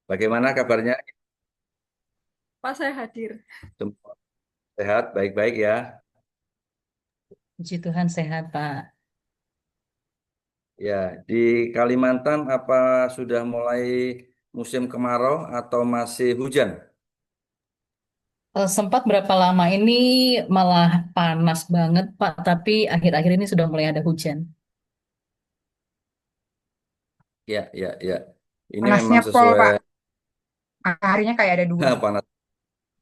Bagaimana kabarnya? Pas saya hadir. Semua sehat, baik-baik ya. Puji Tuhan sehat, Pak. Ya, di Kalimantan apa sudah mulai musim kemarau atau masih hujan? Sempat berapa lama ini malah panas banget, Pak, tapi akhir-akhir ini sudah mulai ada hujan. Ya, ya, ya. Ini Panasnya memang pol, sesuai Pak. Harinya kayak ada dua. panas.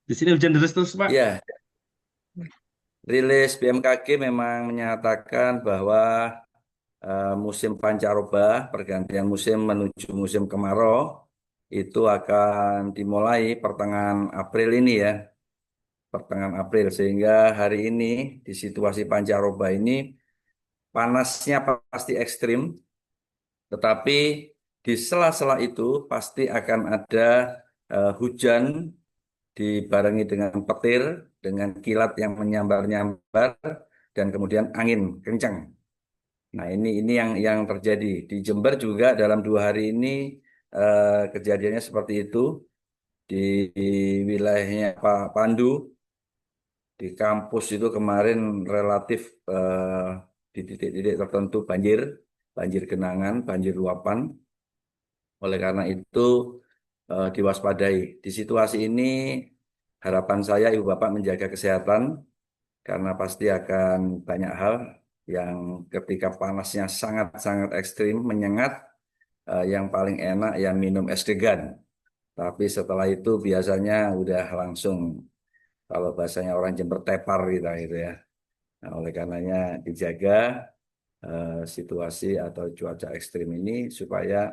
Di sini hujan deras terus, Pak. Ya, rilis BMKG memang menyatakan bahwa musim pancaroba, pergantian musim menuju musim kemarau, itu akan dimulai pertengahan April ini ya, pertengahan April. Sehingga hari ini di situasi pancaroba ini panasnya pasti ekstrim, tetapi di sela-sela itu pasti akan ada hujan dibarengi dengan petir, dengan kilat yang menyambar-nyambar, dan kemudian angin kencang. Nah, ini yang terjadi di Jember juga dalam 2 hari ini kejadiannya seperti itu di wilayahnya Pak Pandu di kampus itu kemarin relatif di titik-titik tertentu banjir, banjir genangan, banjir luapan. Oleh karena itu diwaspadai. Di situasi ini harapan saya Ibu Bapak menjaga kesehatan karena pasti akan banyak hal yang ketika panasnya sangat-sangat ekstrim, menyengat, yang paling enak ya minum es degan. Tapi setelah itu biasanya udah langsung kalau bahasanya orang Jember tepar gitu ya. Nah, oleh karenanya dijaga situasi atau cuaca ekstrim ini supaya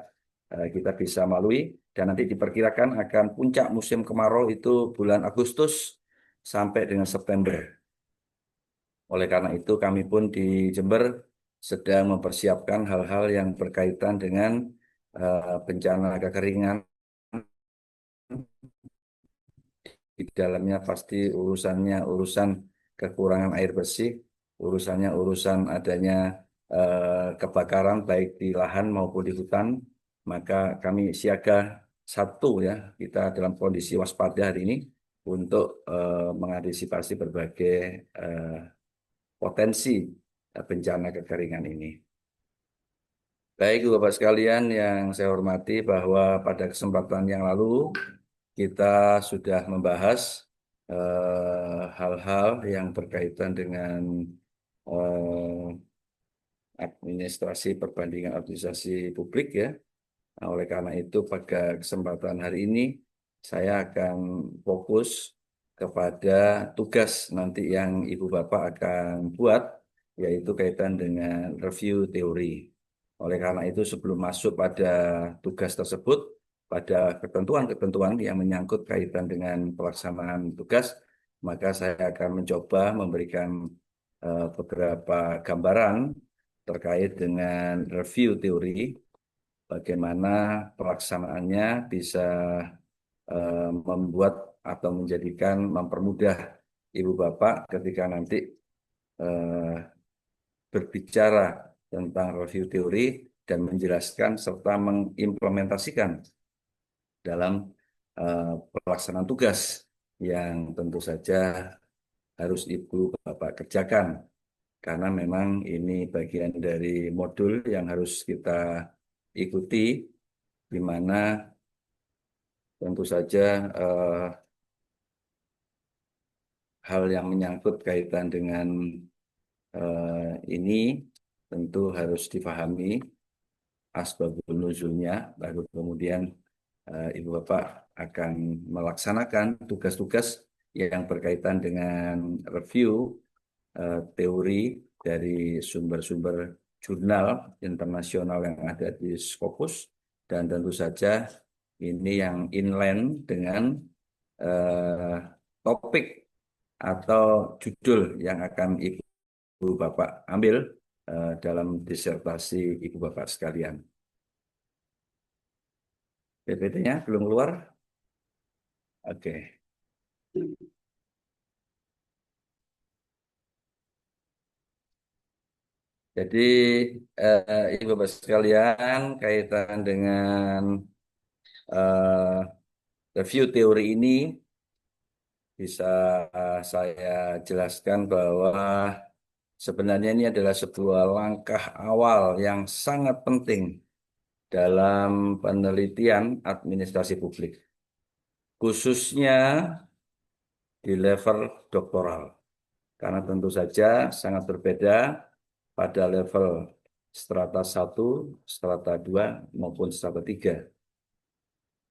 kita bisa melalui dan nanti diperkirakan akan puncak musim kemarau itu bulan Agustus sampai dengan September. Oleh karena itu kami pun di Jember sedang mempersiapkan hal-hal yang berkaitan dengan bencana kekeringan. Di dalamnya pasti urusannya urusan kekurangan air bersih, urusannya urusan adanya kebakaran baik di lahan maupun di hutan. Maka kami siaga satu ya, kita dalam kondisi waspada hari ini untuk mengantisipasi berbagai eh, potensi bencana kekeringan ini. Baik, Bapak sekalian yang saya hormati bahwa pada kesempatan yang lalu kita sudah membahas hal-hal yang berkaitan dengan administrasi perbandingan administrasi publik ya. Nah, oleh karena itu pada kesempatan hari ini saya akan fokus kepada tugas nanti yang Ibu Bapak akan buat yaitu kaitan dengan review teori. Oleh karena itu sebelum masuk pada tugas tersebut, pada ketentuan-ketentuan yang menyangkut kaitan dengan pelaksanaan tugas, maka saya akan mencoba memberikan beberapa gambaran terkait dengan review teori, bagaimana pelaksanaannya bisa membuat atau menjadikan mempermudah Ibu Bapak ketika nanti eh, berbicara tentang review teori dan menjelaskan serta mengimplementasikan dalam pelaksanaan tugas yang tentu saja harus Ibu Bapak kerjakan karena memang ini bagian dari modul yang harus kita ikuti di mana tentu saja eh, hal yang menyangkut kaitan dengan ini tentu harus difahami asbabun nuzulnya, baru kemudian Ibu Bapak akan melaksanakan tugas-tugas yang berkaitan dengan review teori dari sumber-sumber jurnal internasional yang ada di Scopus dan tentu saja ini yang inline dengan eh, topik atau judul yang akan Ibu Bapak ambil dalam disertasi Ibu Bapak sekalian. PPT-nya belum keluar? Oke. Jadi Ibu Bapak sekalian kaitan dengan review teori ini bisa saya jelaskan bahwa sebenarnya ini adalah sebuah langkah awal yang sangat penting dalam penelitian administrasi publik, khususnya di level doktoral. Karena tentu saja sangat berbeda pada level strata 1, strata 2, maupun strata 3.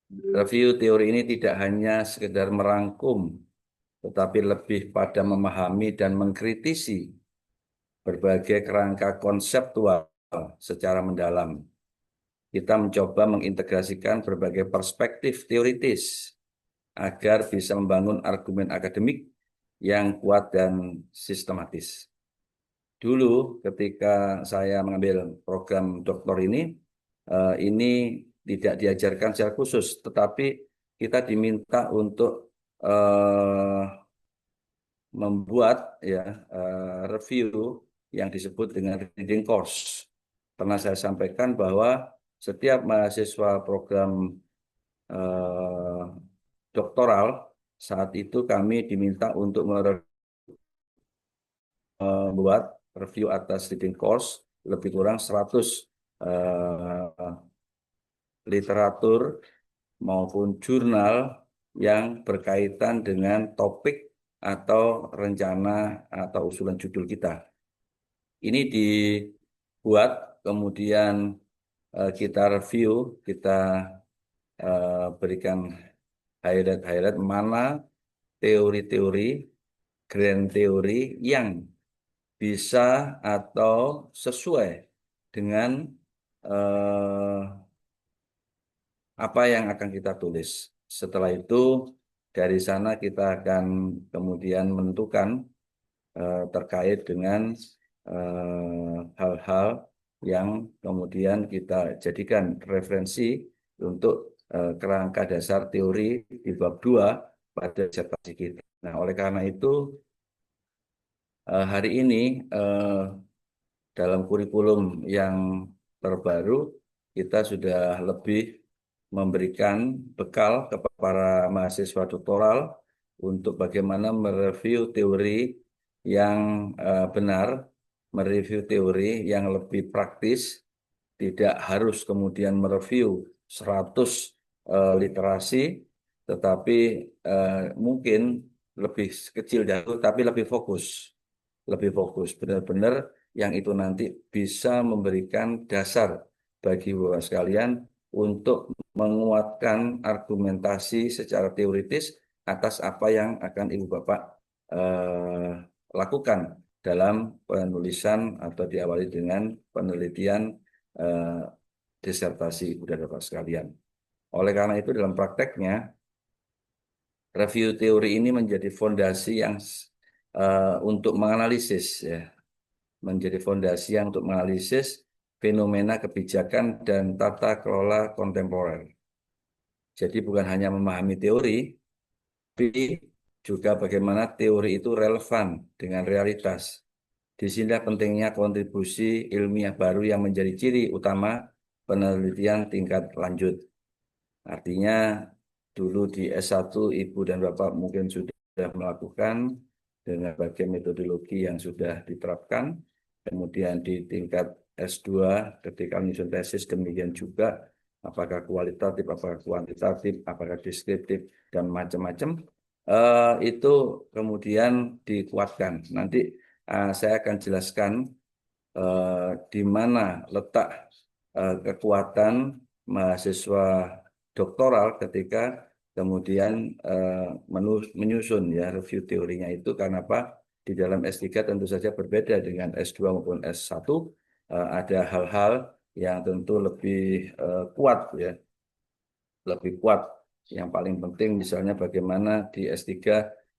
Review teori ini tidak hanya sekedar merangkum, tetapi lebih pada memahami dan mengkritisi berbagai kerangka konseptual secara mendalam. Kita mencoba mengintegrasikan berbagai perspektif teoritis agar bisa membangun argumen akademik yang kuat dan sistematis. Dulu ketika saya mengambil program doktor ini tidak diajarkan secara khusus, tetapi kita diminta untuk membuat review yang disebut dengan reading course. Pernah saya sampaikan bahwa setiap mahasiswa program doktoral saat itu kami diminta untuk membuat review atas reading course lebih kurang 100 literatur maupun jurnal yang berkaitan dengan topik atau rencana atau usulan judul kita. Ini dibuat, kemudian kita review, kita berikan highlight mana teori-teori, grand teori yang bisa atau sesuai dengan apa yang akan kita tulis. Setelah itu dari sana kita akan kemudian menentukan terkait dengan hal-hal yang kemudian kita jadikan referensi untuk kerangka dasar teori di bab 2 pada disertasi kita. Nah, oleh karena itu hari ini dalam kurikulum yang terbaru kita sudah lebih memberikan bekal kepada para mahasiswa doktoral untuk bagaimana mereview teori yang benar, mereview teori yang lebih praktis, tidak harus kemudian mereview 100 literasi, tetapi mungkin lebih kecil dahulu, tapi lebih fokus, benar-benar yang itu nanti bisa memberikan dasar bagi Bapak sekalian untuk menguatkan argumentasi secara teoritis atas apa yang akan Ibu Bapak lakukan dalam penulisan atau diawali dengan penelitian disertasi Ibu dan Bapak sekalian. Oleh karena itu dalam prakteknya review teori ini menjadi fondasi yang untuk menganalisis, ya, menjadi fondasi yang untuk menganalisis fenomena kebijakan dan tata kelola kontemporer. Jadi bukan hanya memahami teori, tapi juga bagaimana teori itu relevan dengan realitas. Disinilah pentingnya kontribusi ilmiah baru yang menjadi ciri utama penelitian tingkat lanjut. Artinya dulu di S1 Ibu dan Bapak mungkin sudah melakukan dengan berbagai metodologi yang sudah diterapkan. Kemudian di tingkat S2 ketika menyusun tesis demikian juga, apakah kualitatif, apakah kuantitatif, apakah deskriptif, dan macam-macam, itu kemudian dikuatkan. Nanti saya akan jelaskan di mana letak kekuatan mahasiswa doktoral ketika kemudian menyusun ya review teorinya itu. Karena apa? Di dalam S3 tentu saja berbeda dengan S2 maupun S1, ada hal-hal yang tentu lebih kuat ya, lebih kuat. Yang paling penting misalnya bagaimana di S3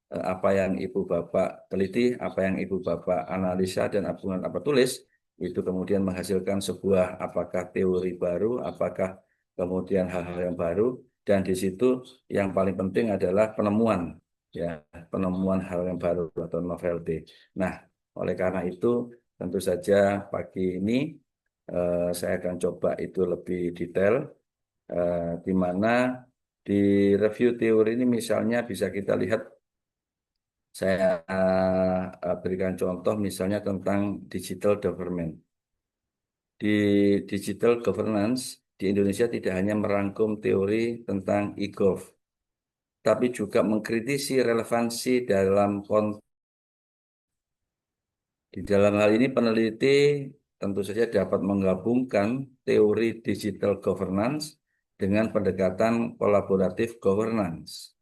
apa yang Ibu Bapak teliti, apa yang Ibu Bapak analisa dan apa tulis, itu kemudian menghasilkan sebuah apakah teori baru, apakah kemudian hal-hal yang baru, dan di situ yang paling penting adalah penemuan, ya, penemuan hal yang baru atau novelty. Nah, oleh karena itu tentu saja pagi ini saya akan coba itu lebih detail, di mana Di review teori ini misalnya bisa kita lihat, saya berikan contoh misalnya tentang digital government. Di digital governance di Indonesia tidak hanya merangkum teori tentang e-gov, tapi juga mengkritisi relevansi dalam di dalam hal ini peneliti tentu saja dapat menggabungkan teori digital governance dengan pendekatan kolaboratif governance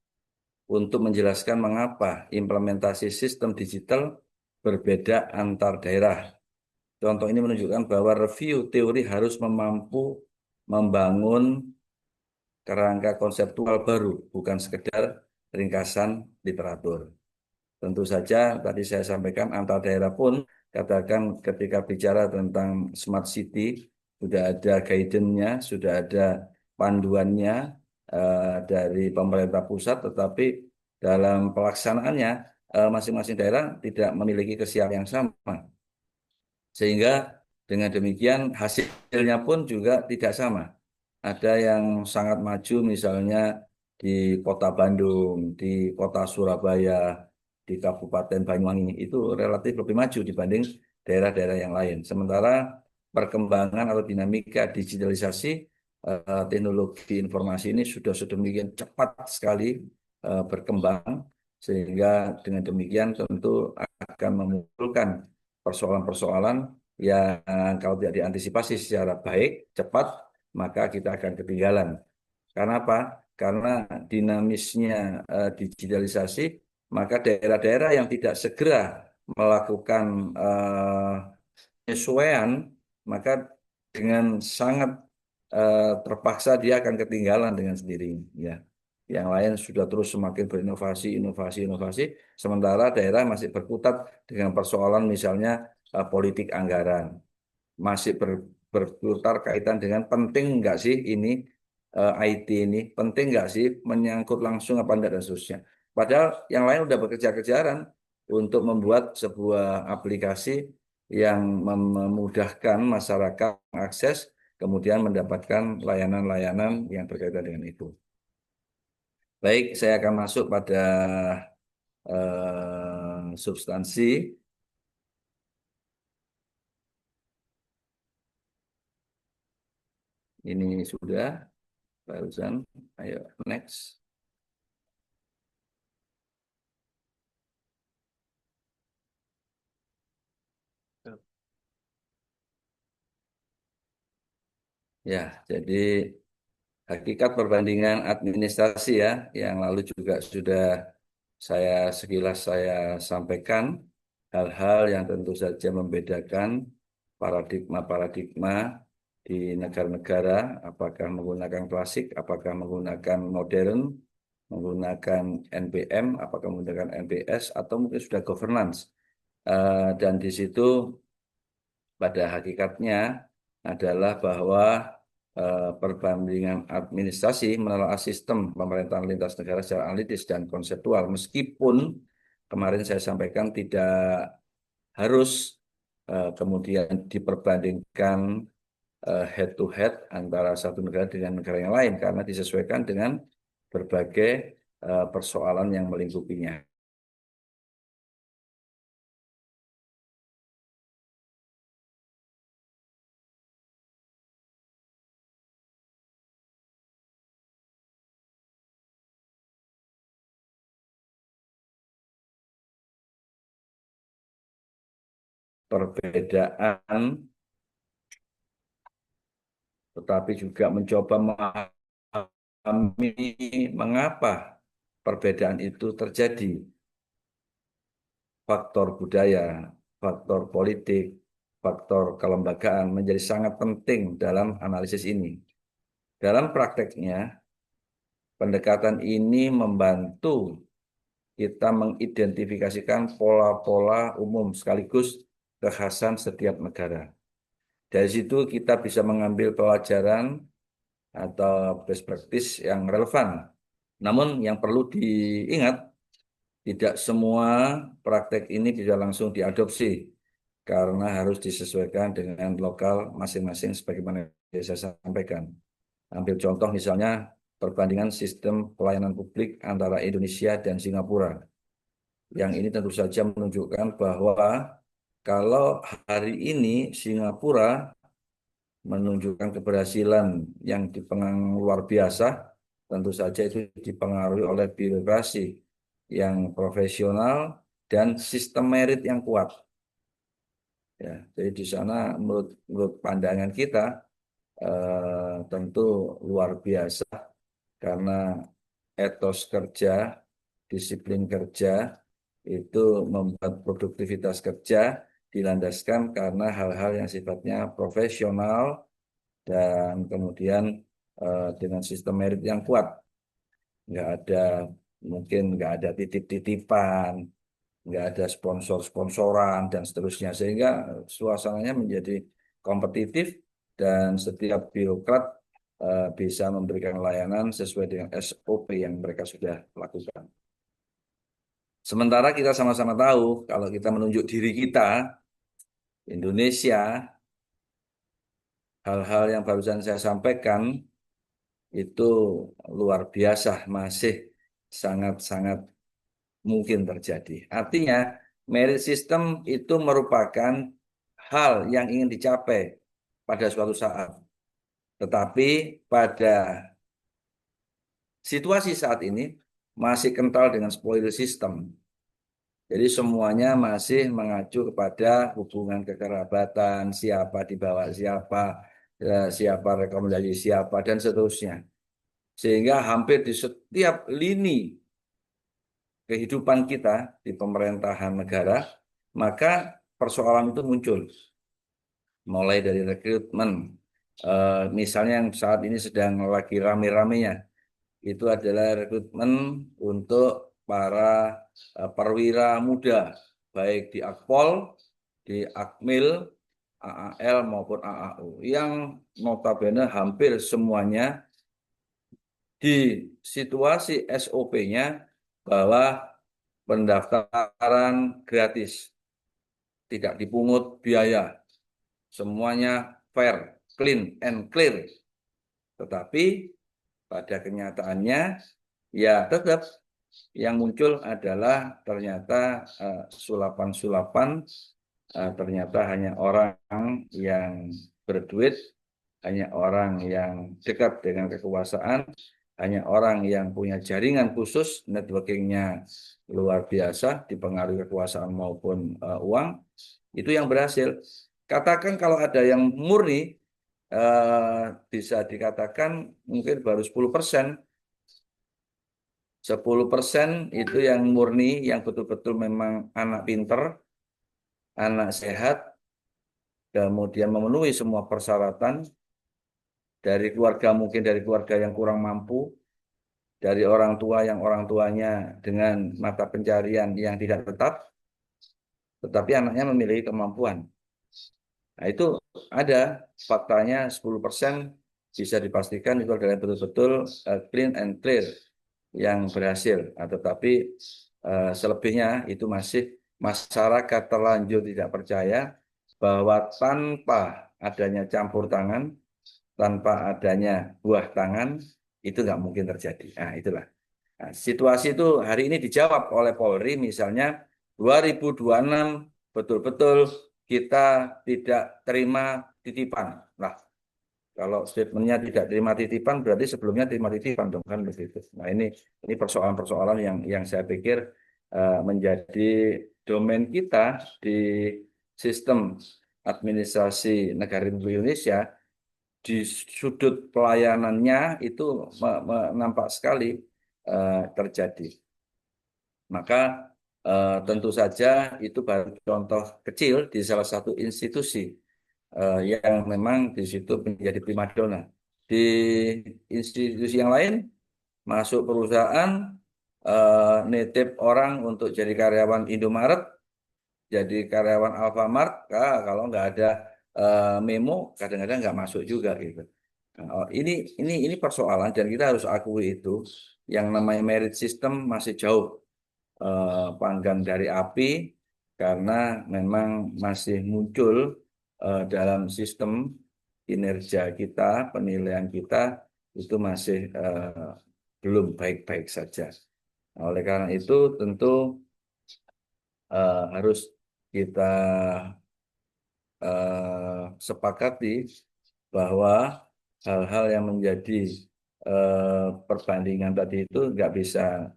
untuk menjelaskan mengapa implementasi sistem digital berbeda antar daerah. Contoh ini menunjukkan bahwa review teori harus mampu membangun kerangka konseptual baru, bukan sekedar ringkasan literatur. Tentu saja tadi saya sampaikan antar daerah pun, katakan ketika bicara tentang smart city, sudah ada guidance-nya, sudah ada panduannya dari pemerintah pusat, tetapi dalam pelaksanaannya masing-masing daerah tidak memiliki kesiapan yang sama. Sehingga dengan demikian hasilnya pun juga tidak sama. Ada yang sangat maju misalnya di kota Bandung, di kota Surabaya, di Kabupaten Banyuwangi itu relatif lebih maju dibanding daerah-daerah yang lain. Sementara perkembangan atau dinamika digitalisasi teknologi informasi ini sudah sedemikian cepat sekali berkembang, sehingga dengan demikian tentu akan memunculkan persoalan-persoalan yang kalau tidak diantisipasi secara baik, cepat, maka kita akan ketinggalan. Karena apa? Karena dinamisnya digitalisasi, maka daerah-daerah yang tidak segera melakukan penyesuaian, maka dengan sangat terpaksa dia akan ketinggalan dengan sendirinya. Ya. Yang lain sudah terus semakin berinovasi, inovasi, sementara daerah masih berkutat dengan persoalan misalnya politik anggaran, masih berputar kaitan dengan penting nggak sih ini IT ini, penting nggak sih menyangkut langsung apa enggak dan seterusnya. Padahal yang lain udah bekerja-kejaran untuk membuat sebuah aplikasi yang memudahkan masyarakat akses, kemudian mendapatkan layanan-layanan yang berkaitan dengan itu. Baik, saya akan masuk pada substansi. Ini sudah barusan. Ayo, next. Ya, jadi hakikat perbandingan administrasi ya, yang lalu juga sudah sekilas saya sampaikan hal-hal yang tentu saja membedakan paradigma-paradigma di negara-negara, apakah menggunakan klasik, apakah menggunakan modern, menggunakan NPM, apakah menggunakan NPS, atau mungkin sudah governance. Dan di situ pada hakikatnya adalah bahwa perbandingan administrasi menelaah sistem pemerintahan lintas negara secara analitis dan konseptual, meskipun kemarin saya sampaikan tidak harus kemudian diperbandingkan head to head antara satu negara dengan negara yang lain, karena disesuaikan dengan berbagai persoalan yang melingkupinya. Perbedaan, tetapi juga mencoba memahami mengapa perbedaan itu terjadi. Faktor budaya, faktor politik, faktor kelembagaan menjadi sangat penting dalam analisis ini. Dalam prakteknya, pendekatan ini membantu kita mengidentifikasikan pola-pola umum sekaligus kekhasan setiap negara. Dari situ kita bisa mengambil pelajaran atau best practice yang relevan. Namun yang perlu diingat, tidak semua praktek ini bisa langsung diadopsi karena harus disesuaikan dengan lokal masing-masing sebagaimana yang saya sampaikan. Ambil contoh misalnya perbandingan sistem pelayanan publik antara Indonesia dan Singapura. Yang ini tentu saja menunjukkan bahwa kalau hari ini Singapura menunjukkan keberhasilan yang luar biasa, tentu saja itu dipengaruhi oleh birokrasi yang profesional dan sistem merit yang kuat. Ya, jadi di sana menurut pandangan kita tentu luar biasa karena etos kerja, disiplin kerja itu membuat produktivitas kerja dilandaskan karena hal-hal yang sifatnya profesional dan kemudian dengan sistem merit yang kuat. Mungkin nggak ada titip-titipan, nggak ada sponsor-sponsoran dan seterusnya, sehingga suasananya menjadi kompetitif dan setiap birokrat bisa memberikan layanan sesuai dengan SOP yang mereka sudah lakukan. Sementara kita sama-sama tahu kalau kita menunjuk diri kita, Indonesia, hal-hal yang barusan saya sampaikan itu luar biasa, masih sangat-sangat mungkin terjadi. Artinya, merit system itu merupakan hal yang ingin dicapai pada suatu saat. Tetapi pada situasi saat ini masih kental dengan spoil system. Jadi semuanya masih mengacu kepada hubungan kekerabatan, siapa di bawah siapa, siapa rekomendasi siapa, dan seterusnya. Sehingga hampir di setiap lini kehidupan kita di pemerintahan negara, maka persoalan itu muncul. Mulai dari rekrutmen, misalnya yang saat ini sedang lagi rame-ramenya, itu adalah rekrutmen untuk para perwira muda, baik di Akpol, di Akmil, AAL maupun AAU, yang notabene hampir semuanya di situasi SOP-nya bahwa pendaftaran gratis, tidak dipungut biaya, semuanya fair, clean and clear. Tetapi pada kenyataannya ya tetap yang muncul adalah ternyata sulapan-sulapan, ternyata hanya orang yang berduit, hanya orang yang dekat dengan kekuasaan, hanya orang yang punya jaringan khusus, networkingnya luar biasa, dipengaruhi kekuasaan maupun uang, itu yang berhasil. Katakan kalau ada yang murni, bisa dikatakan mungkin baru 10%. 10% itu yang murni, yang betul-betul memang anak pinter, anak sehat, kemudian memenuhi semua persyaratan dari keluarga, mungkin dari keluarga yang kurang mampu, dari orang tua yang orang tuanya dengan mata pencarian yang tidak tetap, tetapi anaknya memiliki kemampuan. Nah, itu ada faktanya 10% bisa dipastikan itu adalah betul-betul clean and clear yang berhasil. Tetapi selebihnya itu masih masyarakat terlanjur tidak percaya bahwa tanpa adanya campur tangan, tanpa adanya buah tangan, itu nggak mungkin terjadi. Nah, itulah. Nah, situasi itu hari ini dijawab oleh Polri, misalnya 2026 betul-betul kita tidak terima titipan. Nah, kalau statementnya tidak terima titipan, berarti sebelumnya terima titipan dong, kan begitu. Nah, ini persoalan-persoalan yang saya pikir menjadi domain kita di sistem administrasi negara Republik Indonesia. Di sudut pelayanannya itu nampak sekali terjadi. Maka tentu saja itu baru contoh kecil di salah satu institusi yang memang di situ menjadi primadona. Di institusi yang lain, masuk perusahaan, nitip orang untuk jadi karyawan Indomaret, jadi karyawan Alfamart, kalau nggak ada memo, kadang-kadang nggak masuk juga gitu. Nah, ini persoalan dan kita harus akui itu. Yang namanya merit system masih jauh panggang dari api karena memang masih muncul dalam sistem kinerja kita, penilaian kita itu masih belum baik-baik saja. Nah, oleh karena itu tentu harus kita sepakati bahwa hal-hal yang menjadi perbandingan tadi itu nggak bisa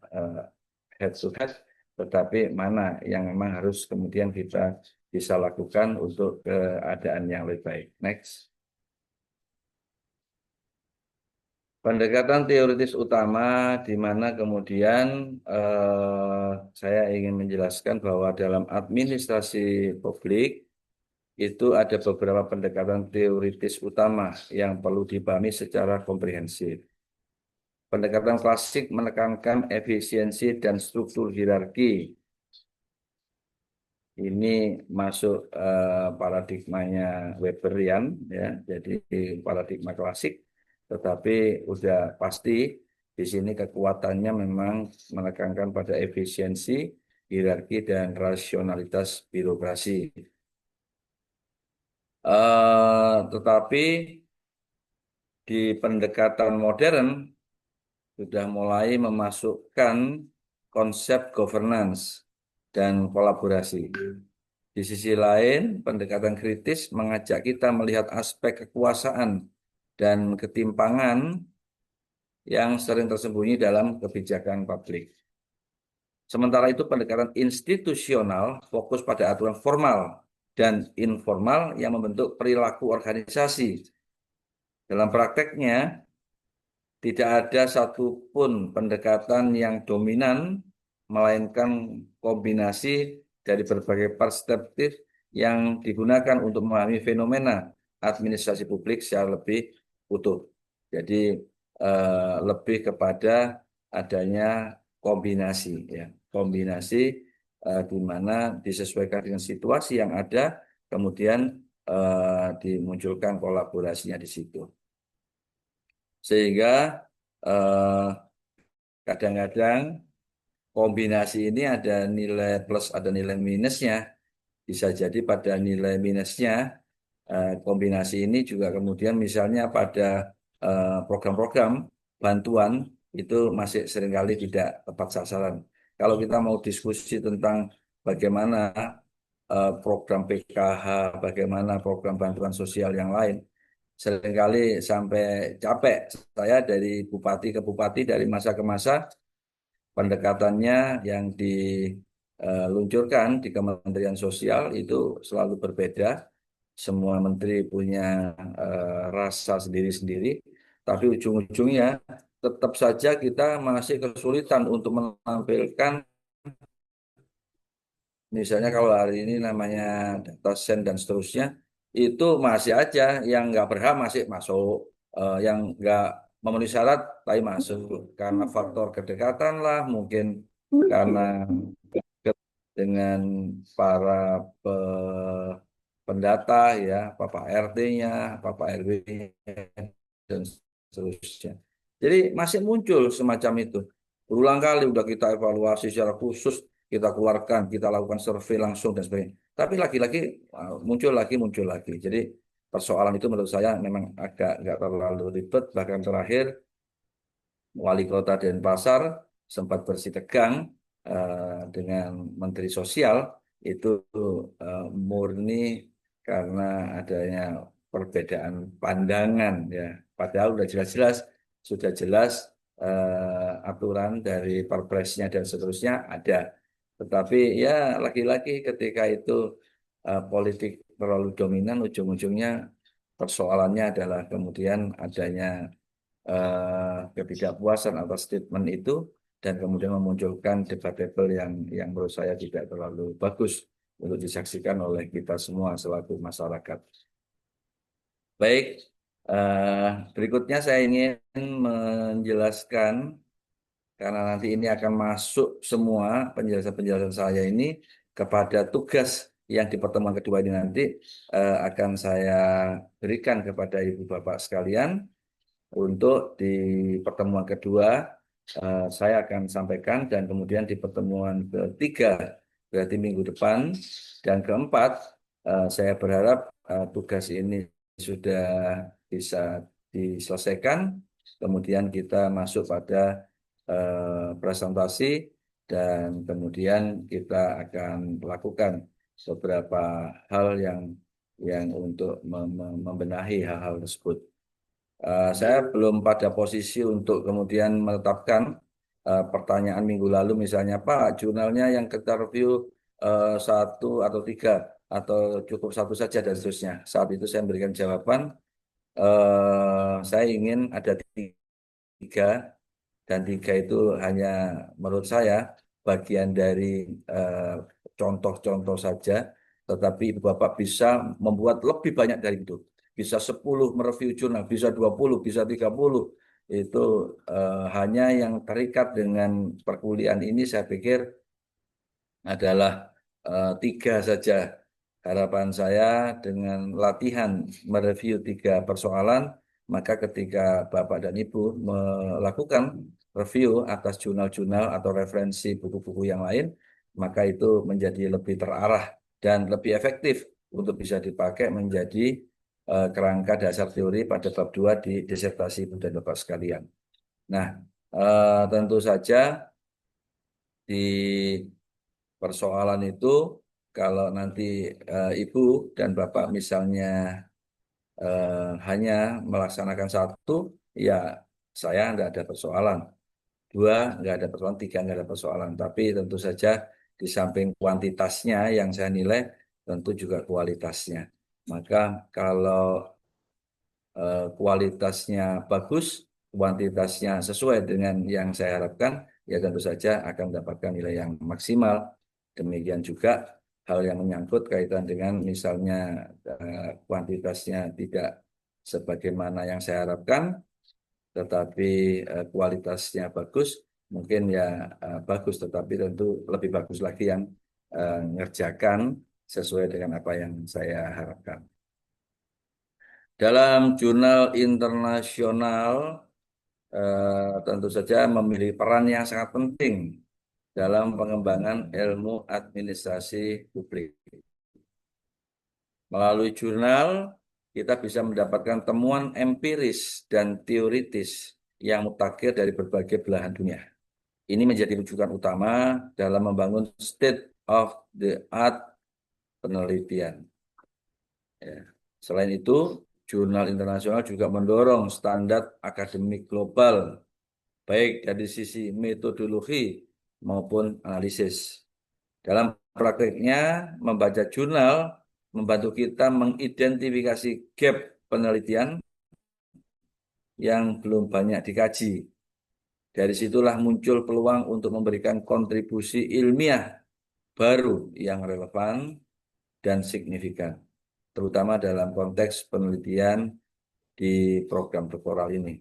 head to head, tetapi mana yang memang harus kemudian kita bisa lakukan untuk keadaan yang lebih baik. Next. Pendekatan teoritis utama di mana kemudian saya ingin menjelaskan bahwa dalam administrasi publik itu ada beberapa pendekatan teoritis utama yang perlu dipahami secara komprehensif. Pendekatan klasik menekankan efisiensi dan struktur hierarki. Ini masuk paradigmanya Weberian, ya, jadi paradigma klasik. Tetapi udah pasti di sini kekuatannya memang menekankan pada efisiensi, hierarki, dan rasionalitas birokrasi. Tetapi di pendekatan modern sudah mulai memasukkan konsep governance dan kolaborasi. Di sisi lain, pendekatan kritis mengajak kita melihat aspek kekuasaan dan ketimpangan yang sering tersembunyi dalam kebijakan publik. Sementara itu, pendekatan institusional fokus pada aturan formal dan informal yang membentuk perilaku organisasi. Dalam prakteknya, tidak ada satupun pendekatan yang dominan, melainkan kombinasi dari berbagai perspektif yang digunakan untuk memahami fenomena administrasi publik secara lebih utuh. Jadi lebih kepada adanya kombinasi, ya, kombinasi di mana disesuaikan dengan situasi yang ada, kemudian dimunculkan kolaborasinya di situ. Sehingga kadang-kadang kombinasi ini ada nilai plus, ada nilai minusnya. Bisa jadi pada nilai minusnya, kombinasi ini juga kemudian misalnya pada program-program bantuan itu masih seringkali tidak tepat sasaran. Kalau kita mau diskusi tentang bagaimana program PKH, bagaimana program bantuan sosial yang lain, seringkali sampai capek saya dari bupati ke bupati, dari masa ke masa, pendekatannya yang diluncurkan di Kementerian Sosial itu selalu berbeda. Semua menteri punya rasa sendiri-sendiri, tapi ujung-ujungnya tetap saja kita masih kesulitan untuk menampilkan, misalnya kalau hari ini namanya data science dan seterusnya, itu masih aja yang nggak berhak masih masuk, yang nggak memenuhi syarat tapi masuk karena faktor kedekatan lah, mungkin karena dekat dengan para pendata, ya, Bapak RT-nya, Bapak RW-nya, dan seterusnya. Jadi masih muncul semacam itu. Berulang kali udah kita evaluasi secara khusus, kita keluarkan, kita lakukan survei langsung dan sebagainya. Tapi lagi-lagi muncul lagi. Jadi persoalan itu menurut saya memang agak nggak terlalu ribet. Bahkan terakhir Wali Kota Denpasar sempat bersitegang dengan Menteri Sosial itu murni karena adanya perbedaan pandangan, ya. Padahal sudah jelas aturan dari Perpresnya dan seterusnya ada. Tetapi ya lagi-lagi ketika itu politik terlalu dominan, ujung-ujungnya persoalannya adalah kemudian adanya ketidakpuasan atas statement itu dan kemudian memunculkan debatable yang menurut saya tidak terlalu bagus untuk disaksikan oleh kita semua selaku masyarakat. Baik, berikutnya saya ingin menjelaskan, karena nanti ini akan masuk semua penjelasan-penjelasan saya ini kepada tugas yang di pertemuan kedua ini nanti akan saya berikan kepada Ibu Bapak sekalian. Untuk di pertemuan kedua saya akan sampaikan, dan kemudian di pertemuan ketiga berarti minggu depan dan keempat saya berharap tugas ini sudah bisa diselesaikan kemudian kita masuk pada presentasi, dan kemudian kita akan lakukan beberapa hal yang untuk membenahi hal-hal tersebut. Saya belum pada posisi untuk kemudian menetapkan pertanyaan minggu lalu, misalnya Pak, jurnalnya yang kita review 1 atau 3 atau cukup 1 saja dan seterusnya. Saat itu saya memberikan jawaban, saya ingin ada 3, dan 3 itu hanya menurut saya bagian dari contoh-contoh saja, tetapi Ibu Bapak bisa membuat lebih banyak dari itu. Bisa 10 mereview jurnal, bisa 20, bisa 30. Itu hanya yang terikat dengan perkuliahan ini saya pikir adalah 3 saja. Harapan saya dengan latihan mereview 3 persoalan, maka ketika Bapak dan Ibu melakukan review atas jurnal-jurnal atau referensi buku-buku yang lain, maka itu menjadi lebih terarah dan lebih efektif untuk bisa dipakai menjadi kerangka dasar teori pada bab 2 di disertasi Ibu dan Bapak sekalian. Nah, tentu saja di persoalan itu, kalau nanti Ibu dan Bapak misalnya hanya melaksanakan 1, ya saya nggak ada persoalan. 2 nggak ada persoalan, 3 nggak ada persoalan. Tapi tentu saja di samping kuantitasnya yang saya nilai, tentu juga kualitasnya. Maka kalau kualitasnya bagus, kuantitasnya sesuai dengan yang saya harapkan, ya tentu saja akan mendapatkan nilai yang maksimal. Demikian juga hal yang menyangkut kaitan dengan misalnya kuantitasnya tidak sebagaimana yang saya harapkan, tetapi kualitasnya bagus, mungkin ya bagus, tetapi tentu lebih bagus lagi yang ngerjakan sesuai dengan apa yang saya harapkan. Dalam jurnal internasional tentu saja memiliki peran yang sangat penting dalam pengembangan ilmu administrasi publik. Melalui jurnal, kita bisa mendapatkan temuan empiris dan teoritis yang mutakhir dari berbagai belahan dunia. Ini menjadi rujukan utama dalam membangun state of the art penelitian. Ya. Selain itu, jurnal internasional juga mendorong standar akademik global, baik dari sisi metodologi maupun analisis. Dalam prakteknya, membaca jurnal membantu kita mengidentifikasi gap penelitian yang belum banyak dikaji. Dari situlah muncul peluang untuk memberikan kontribusi ilmiah baru yang relevan dan signifikan, terutama dalam konteks penelitian di program doktoral ini.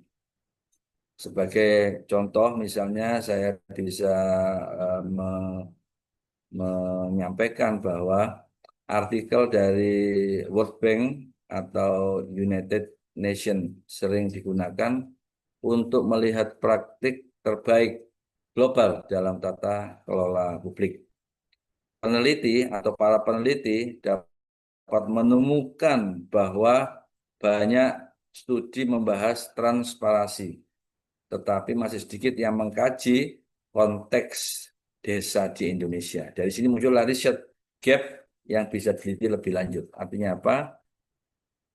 Sebagai contoh, misalnya saya bisa menyampaikan bahwa artikel dari World Bank atau United Nations sering digunakan untuk melihat praktik terbaik global dalam tata kelola publik. Peneliti atau para peneliti dapat menemukan bahwa banyak studi membahas transparansi, tetapi masih sedikit yang mengkaji konteks desa di Indonesia. Dari sini muncullah riset gap yang bisa diteliti lebih lanjut. Artinya apa?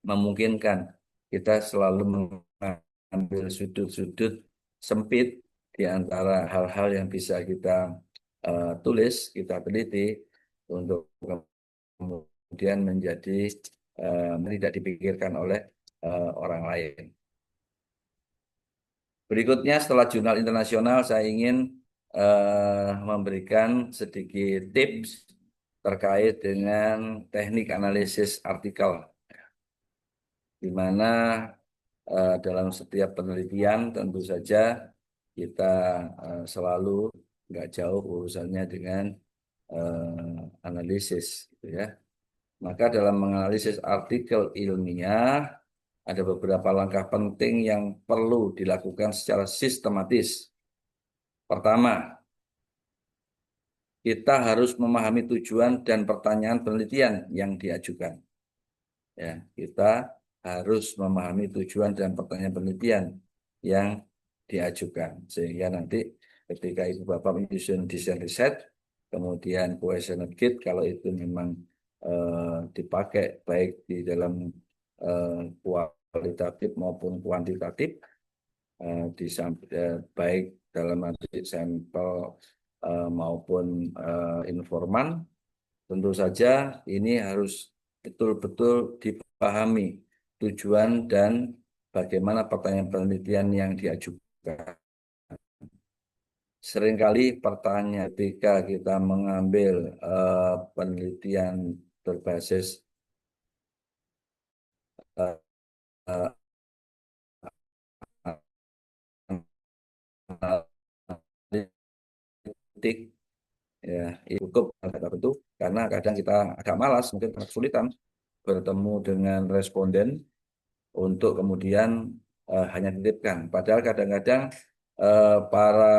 Memungkinkan kita selalu mengambil sudut-sudut sempit di antara hal-hal yang bisa kita tulis, kita teliti, untuk kemudian menjadi tidak dipikirkan oleh orang lain. Berikutnya, setelah jurnal internasional, saya ingin memberikan sedikit tips terkait dengan teknik analisis artikel, di mana dalam setiap penelitian tentu saja kita selalu nggak jauh urusannya dengan analisis, gitu ya. Maka dalam menganalisis artikel ilmiah, ada beberapa langkah penting yang perlu dilakukan secara sistematis. Pertama, kita harus memahami tujuan dan pertanyaan penelitian yang diajukan. Ya, kita harus memahami tujuan dan pertanyaan penelitian yang diajukan. Sehingga nanti ketika Ibu Bapak menyusun desain riset, kemudian questionnaire kit kalau itu memang dipakai baik di dalam kualitatif maupun kuantitatif, baik dalam arti sampel maupun informan, tentu saja ini harus betul-betul dipahami tujuan dan bagaimana pertanyaan penelitian yang diajukan. Seringkali pertanyaan ketika kita mengambil penelitian berbasis uh, analitik, ya, cukup tertentu, karena kadang kita agak malas, mungkin kesulitan bertemu dengan responden untuk kemudian hanya titipkan. Padahal kadang-kadang para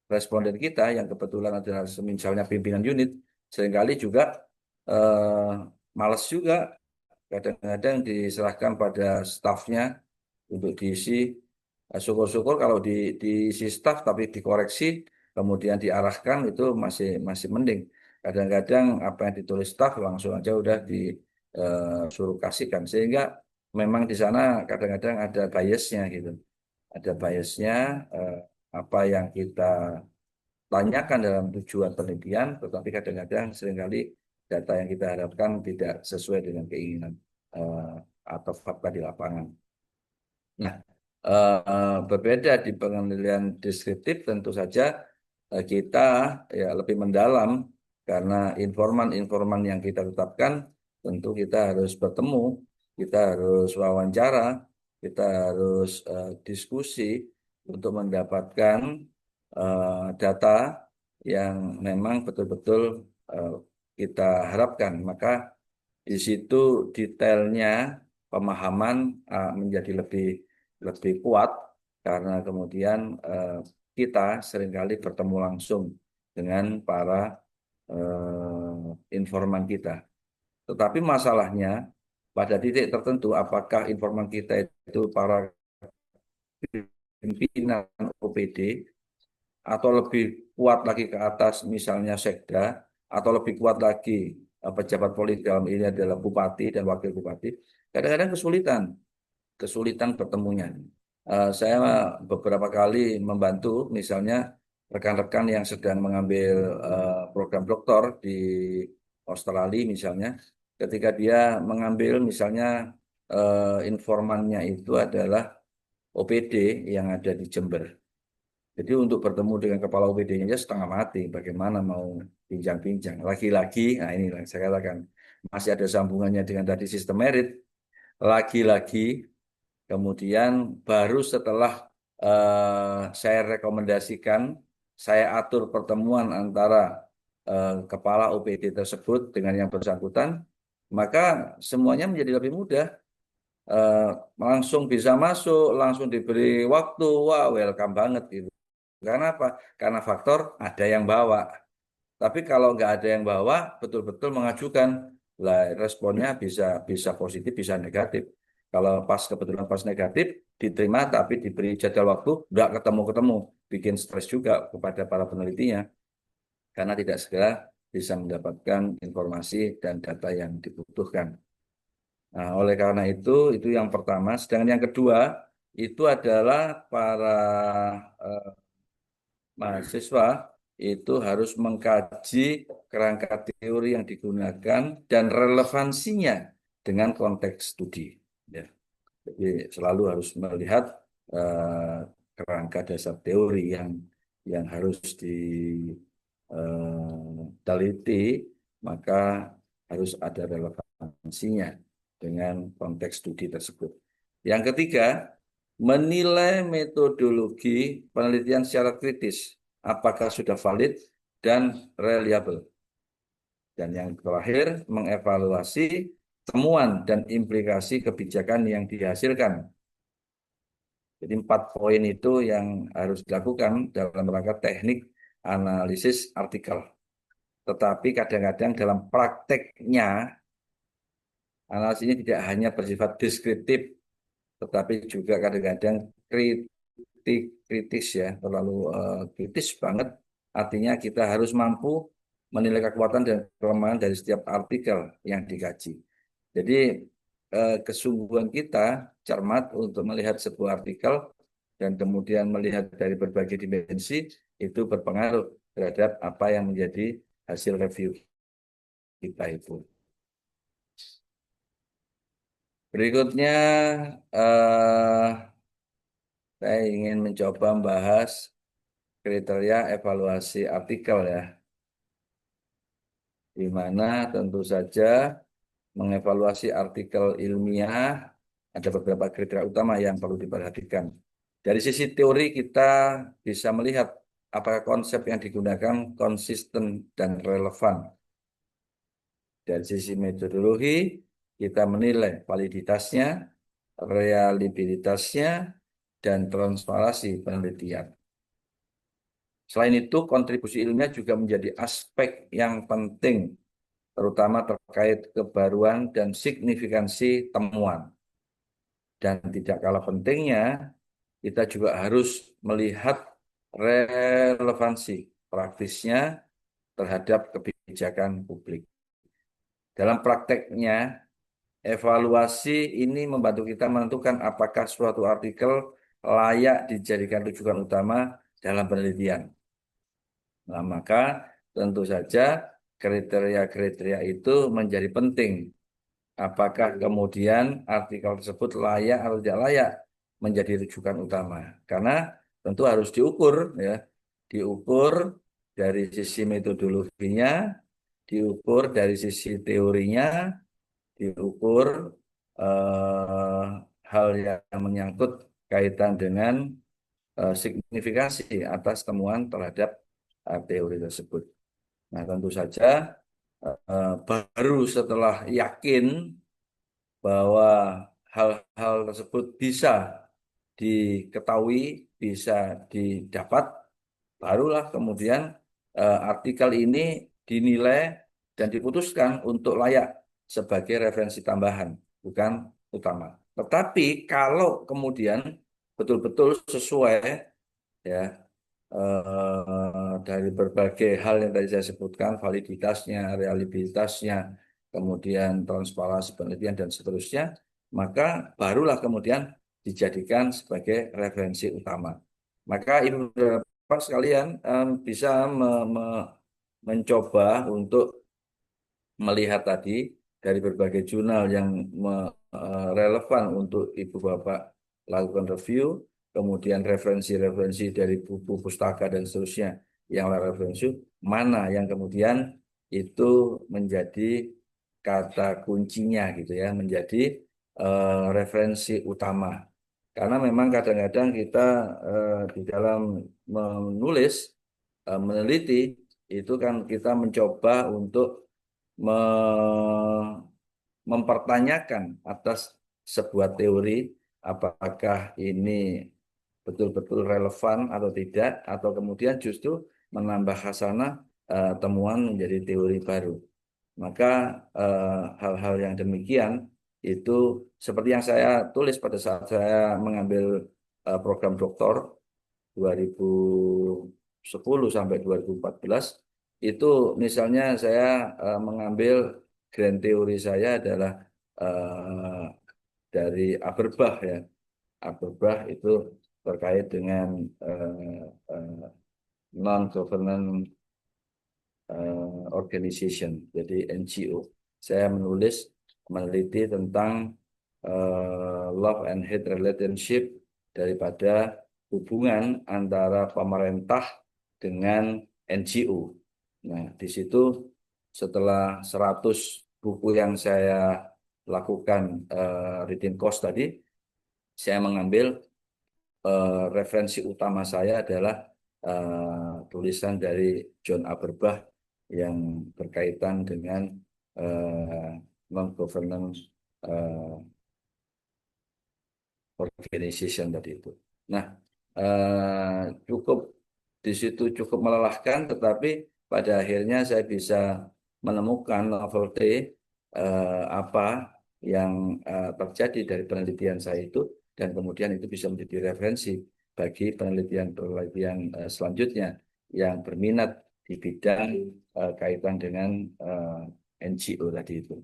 responden kita yang kebetulan adalah misalnya pimpinan unit, seringkali juga malas juga, kadang-kadang diserahkan pada stafnya untuk diisi. Syukur-syukur kalau diisi staf tapi dikoreksi kemudian diarahkan, itu masih masih mending. Kadang-kadang apa yang ditulis staf langsung aja udah disuruh kasihkan, sehingga memang di sana kadang-kadang ada biasnya gitu. Ada biasnya, apa yang kita tanyakan dalam tujuan penelitian, tetapi kadang-kadang seringkali data yang kita harapkan tidak sesuai dengan keinginan atau fakta di lapangan. Nah, berbeda di penelitian deskriptif, tentu saja kita ya lebih mendalam, karena informan-informan yang kita tetapkan tentu kita harus bertemu, kita harus wawancara, kita harus diskusi untuk mendapatkan data yang memang betul-betul kita harapkan. Maka di situ detailnya pemahaman menjadi lebih kuat, karena kemudian kita seringkali bertemu langsung dengan para informan kita. Tetapi masalahnya pada titik tertentu, apakah informan kita itu para pimpinan OPD, atau lebih kuat lagi ke atas misalnya sekda, atau lebih kuat lagi pejabat politik, dalam ini adalah bupati dan wakil bupati, kadang-kadang kesulitan bertemunya. Saya beberapa kali membantu misalnya rekan-rekan yang sedang mengambil program doktor di Australia misalnya, ketika dia mengambil misalnya informannya itu adalah OPD yang ada di Jember. Jadi untuk bertemu dengan kepala OPD-nya setengah mati, bagaimana mau bincang-bincang. Lagi-lagi, nah ini yang saya katakan, masih ada sambungannya dengan tadi sistem merit. Lagi-lagi, kemudian baru setelah saya rekomendasikan, saya atur pertemuan antara kepala OPD tersebut dengan yang bersangkutan, maka semuanya menjadi lebih mudah. Langsung bisa masuk, langsung diberi waktu, wah welcome banget gitu. Karena apa? Karena faktor ada yang bawa. Tapi kalau nggak ada yang bawa, betul-betul mengajukan, lah responnya bisa positif, bisa negatif. Kalau kebetulan pas negatif, diterima tapi diberi jadwal waktu, nggak ketemu-ketemu, bikin stres juga kepada para penelitinya, karena tidak segera bisa mendapatkan informasi dan data yang dibutuhkan. Nah, oleh karena itu yang pertama. Sedangkan yang kedua, itu adalah para mahasiswa itu harus mengkaji kerangka teori yang digunakan dan relevansinya dengan konteks studi. Ya. Jadi selalu harus melihat kerangka dasar teori yang harus diteliti, maka harus ada relevansinya dengan konteks studi tersebut. Yang ketiga, menilai metodologi penelitian secara kritis, apakah sudah valid dan reliable. Dan yang terakhir, mengevaluasi temuan dan implikasi kebijakan yang dihasilkan. Jadi 4 poin itu yang harus dilakukan dalam rangka teknik analisis artikel. Tetapi kadang-kadang dalam prakteknya, analisis ini tidak hanya bersifat deskriptif, tetapi juga kadang-kadang kritis ya, terlalu kritis banget. Artinya kita harus mampu menilai kekuatan dan kelemahan dari setiap artikel yang dikaji. Jadi kesungguhan kita cermat untuk melihat sebuah artikel dan kemudian melihat dari berbagai dimensi itu berpengaruh terhadap apa yang menjadi hasil review kita itu. Berikutnya eh, saya ingin mencoba membahas kriteria evaluasi artikel ya, di mana tentu saja mengevaluasi artikel ilmiah ada beberapa kriteria utama yang perlu diperhatikan. Dari sisi teori kita bisa melihat apakah konsep yang digunakan konsisten dan relevan. Dari sisi metodologi kita menilai validitasnya, reliabilitasnya, dan transparansi penelitian. Selain itu, kontribusi ilmiah juga menjadi aspek yang penting, terutama terkait kebaruan dan signifikansi temuan. Dan tidak kalah pentingnya, kita juga harus melihat relevansi praktisnya terhadap kebijakan publik. Dalam prakteknya, evaluasi ini membantu kita menentukan apakah suatu artikel layak dijadikan rujukan utama dalam penelitian. Nah, maka tentu saja kriteria-kriteria itu menjadi penting. Apakah kemudian artikel tersebut layak atau tidak layak menjadi rujukan utama? Karena tentu harus diukur, ya, diukur dari sisi metodologinya, diukur dari sisi teorinya, diukur hal yang menyangkut kaitan dengan signifikansi atas temuan terhadap teori tersebut. Nah, tentu saja baru setelah yakin bahwa hal-hal tersebut bisa diketahui, bisa didapat, barulah kemudian artikel ini dinilai dan diputuskan untuk layak sebagai referensi tambahan, bukan utama. Tetapi kalau kemudian betul-betul sesuai ya dari berbagai hal yang tadi saya sebutkan, validitasnya, reliabilitasnya, kemudian transparansi penelitian dan seterusnya, maka barulah kemudian dijadikan sebagai referensi utama. Maka Ibu dan Bapak sekalian bisa mencoba untuk melihat tadi dari berbagai jurnal yang relevan untuk Ibu Bapak lakukan review, kemudian referensi-referensi dari buku pustaka dan seterusnya yang referensi, mana yang kemudian itu menjadi kata kuncinya gitu ya, menjadi referensi utama. Karena memang kadang-kadang kita di dalam menulis, meneliti, itu kan kita mencoba untuk mempertanyakan atas sebuah teori apakah ini betul-betul relevan atau tidak, atau kemudian justru menambah khasanah temuan menjadi teori baru. Maka hal-hal yang demikian itu seperti yang saya tulis pada saat saya mengambil program doktor 2010 sampai 2014, itu misalnya saya mengambil grand teori saya adalah dari Aberbach ya. Aberbach itu terkait dengan non-government organization, jadi NGO. Saya meneliti tentang love and hate relationship daripada hubungan antara pemerintah dengan NGO. Nah, di situ setelah 100 buku yang saya lakukan reading course tadi, saya mengambil referensi utama saya adalah tulisan dari John Aberbach yang berkaitan dengan non-governance organization tadi itu. Nah, cukup di situ cukup melelahkan, tetapi pada akhirnya saya bisa menemukan novelty apa yang terjadi dari penelitian saya itu dan kemudian itu bisa menjadi referensi bagi penelitian-penelitian selanjutnya yang berminat di bidang kaitan dengan NGO tadi itu.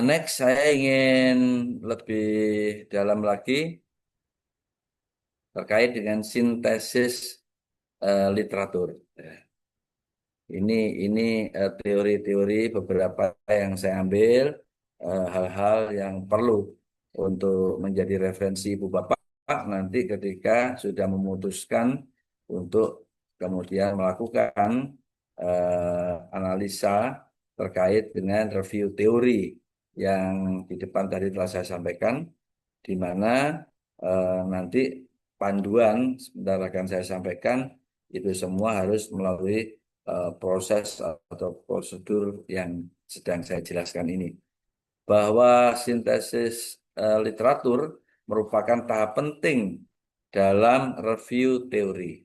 Next, saya ingin lebih dalam lagi terkait dengan sintesis literatur. Ini teori-teori beberapa yang saya ambil, hal-hal yang perlu untuk menjadi referensi Ibu Bapak nanti ketika sudah memutuskan untuk kemudian melakukan analisa terkait dengan review teori yang di depan tadi telah saya sampaikan, di mana nanti panduan sebentar akan saya sampaikan itu semua harus melalui proses atau prosedur yang sedang saya jelaskan ini. Bahwa sintesis literatur merupakan tahap penting dalam review teori,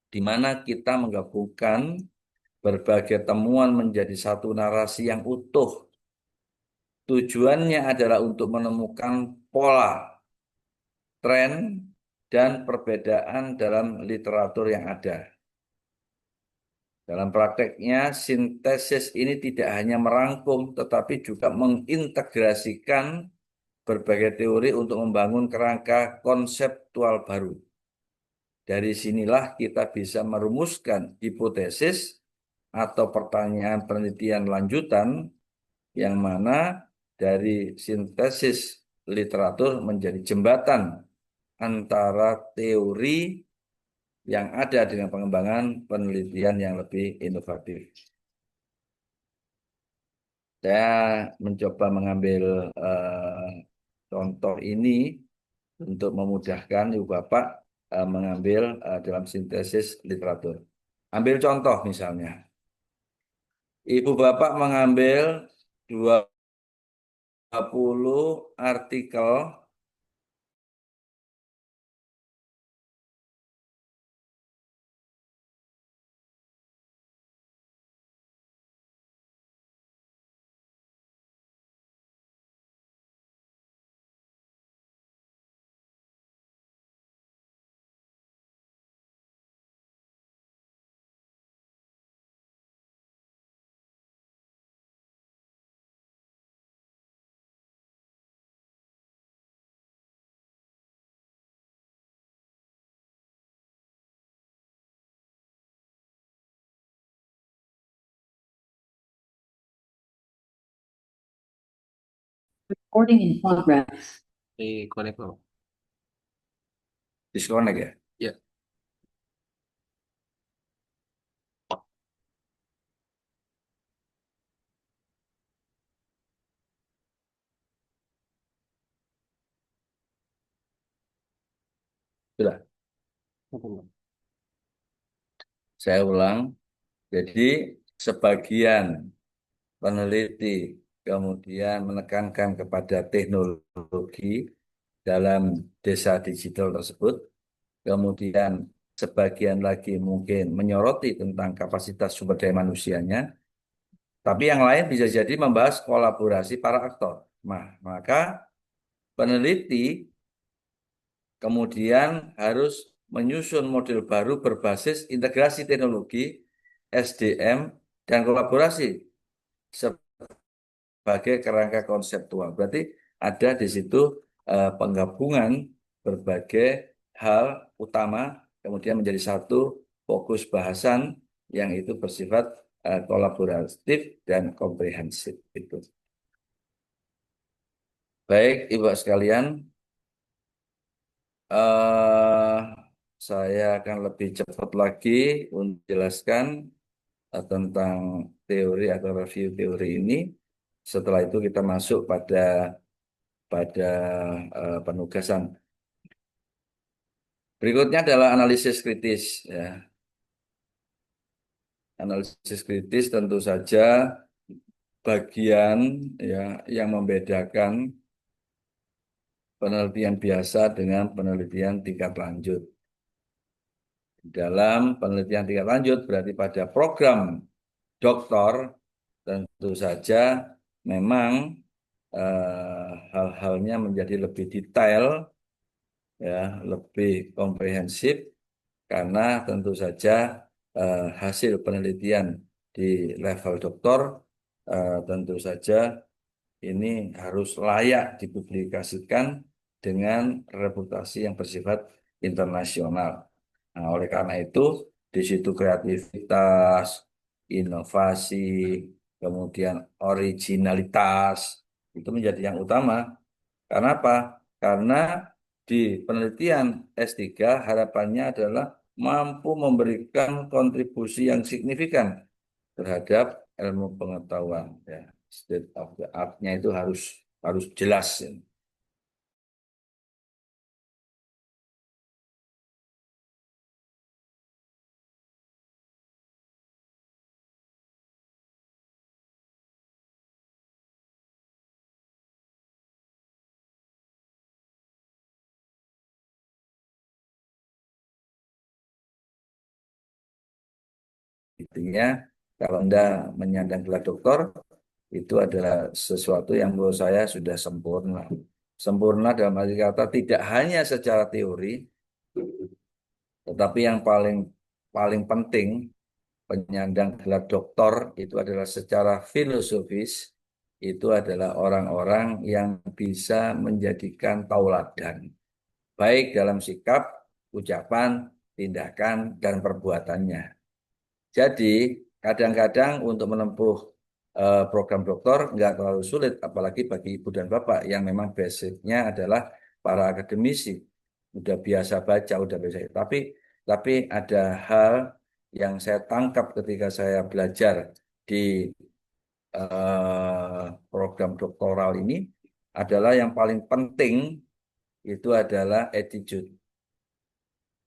di mana kita menggabungkan berbagai temuan menjadi satu narasi yang utuh. Tujuannya adalah untuk menemukan pola, tren, dan perbedaan dalam literatur yang ada. Dalam prakteknya, sintesis ini tidak hanya merangkum, tetapi juga mengintegrasikan berbagai teori untuk membangun kerangka konseptual baru. Dari sinilah kita bisa merumuskan hipotesis atau pertanyaan penelitian lanjutan yang mana dari sintesis literatur menjadi jembatan antara teori yang ada dengan pengembangan penelitian yang lebih inovatif. Saya mencoba mengambil contoh ini untuk memudahkan Ibu Bapak mengambil dalam sintesis literatur. Ambil contoh misalnya, Ibu Bapak mengambil 20 artikel Recording in progress. Connect Pak. disconnect ya. Ya. Sudah, saya ulang. Jadi sebagian peneliti kemudian menekankan kepada teknologi dalam desa digital tersebut. Kemudian sebagian lagi mungkin menyoroti tentang kapasitas sumber daya manusianya. Tapi yang lain bisa jadi membahas kolaborasi para aktor. Nah, maka peneliti kemudian harus menyusun model baru berbasis integrasi teknologi, SDM, dan kolaborasi sebagai kerangka konseptual. Berarti ada di situ penggabungan berbagai hal utama kemudian menjadi satu fokus bahasan yang itu bersifat kolaboratif dan komprehensif itu. Baik, Ibu sekalian, saya akan lebih cepat lagi untuk menjelaskan tentang teori atau review teori ini. Setelah itu kita masuk pada penugasan. Berikutnya adalah analisis kritis. Ya. Analisis kritis tentu saja bagian ya yang membedakan penelitian biasa dengan penelitian tingkat lanjut. Dalam penelitian tingkat lanjut berarti pada program doktor tentu saja memang hal-halnya menjadi lebih detail, ya, lebih komprehensif, karena tentu saja hasil penelitian di level doktor tentu saja ini harus layak dipublikasikan dengan reputasi yang bersifat internasional. Nah, oleh karena itu, di situ kreativitas, inovasi, kemudian originalitas itu menjadi yang utama. Karena apa? Karena di penelitian S3 harapannya adalah mampu memberikan kontribusi yang signifikan terhadap ilmu pengetahuan. Ya, state of the art-nya itu harus jelas. Ya. Intinya, kalau Anda menyandang gelar doktor, itu adalah sesuatu yang menurut saya sudah sempurna. Sempurna dalam arti kata tidak hanya secara teori, tetapi yang paling paling penting penyandang gelar doktor itu adalah secara filosofis, itu adalah orang-orang yang bisa menjadikan tauladan, baik dalam sikap, ucapan, tindakan, dan perbuatannya. Jadi, kadang-kadang untuk menempuh program doktor nggak terlalu sulit, apalagi bagi ibu dan bapak yang memang basicnya adalah para akademisi, udah biasa baca, udah biasa. Tapi ada hal yang saya tangkap ketika saya belajar di program doktoral ini adalah yang paling penting itu adalah attitude.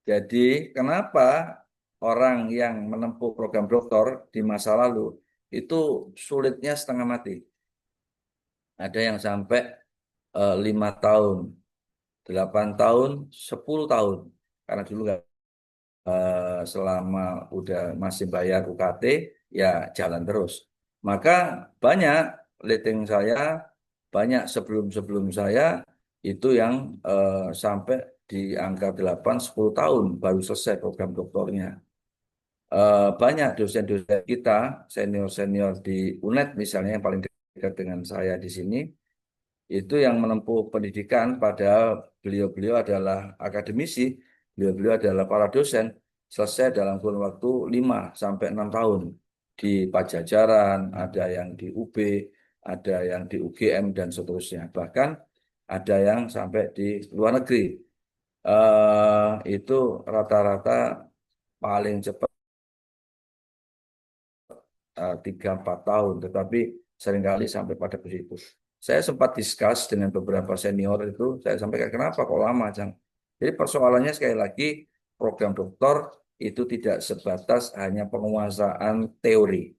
Jadi, kenapa orang yang menempuh program doktor di masa lalu itu sulitnya setengah mati? Ada yang sampai 5 tahun, 8 tahun, 10 tahun. Karena dulu nggak selama udah masih bayar UKT, ya jalan terus. Maka banyak rating saya, banyak sebelum saya itu yang sampai di angka 8-10 tahun baru selesai program doktornya. Banyak dosen-dosen kita, senior-senior di UNED misalnya yang paling dekat dengan saya di sini, itu yang menempuh pendidikan padahal beliau-beliau adalah akademisi, beliau-beliau adalah para dosen, selesai dalam kurun waktu 5-6 tahun di Pajajaran, ada yang di UB, ada yang di UGM dan seterusnya. Bahkan ada yang sampai di luar negeri. Itu rata-rata paling cepat 3-4 tahun, tetapi seringkali sampai pada begitu. Saya sempat discuss dengan beberapa senior itu, saya sampaikan kenapa kok lama, Cang? Jadi persoalannya sekali lagi, program doktor itu tidak sebatas hanya penguasaan teori,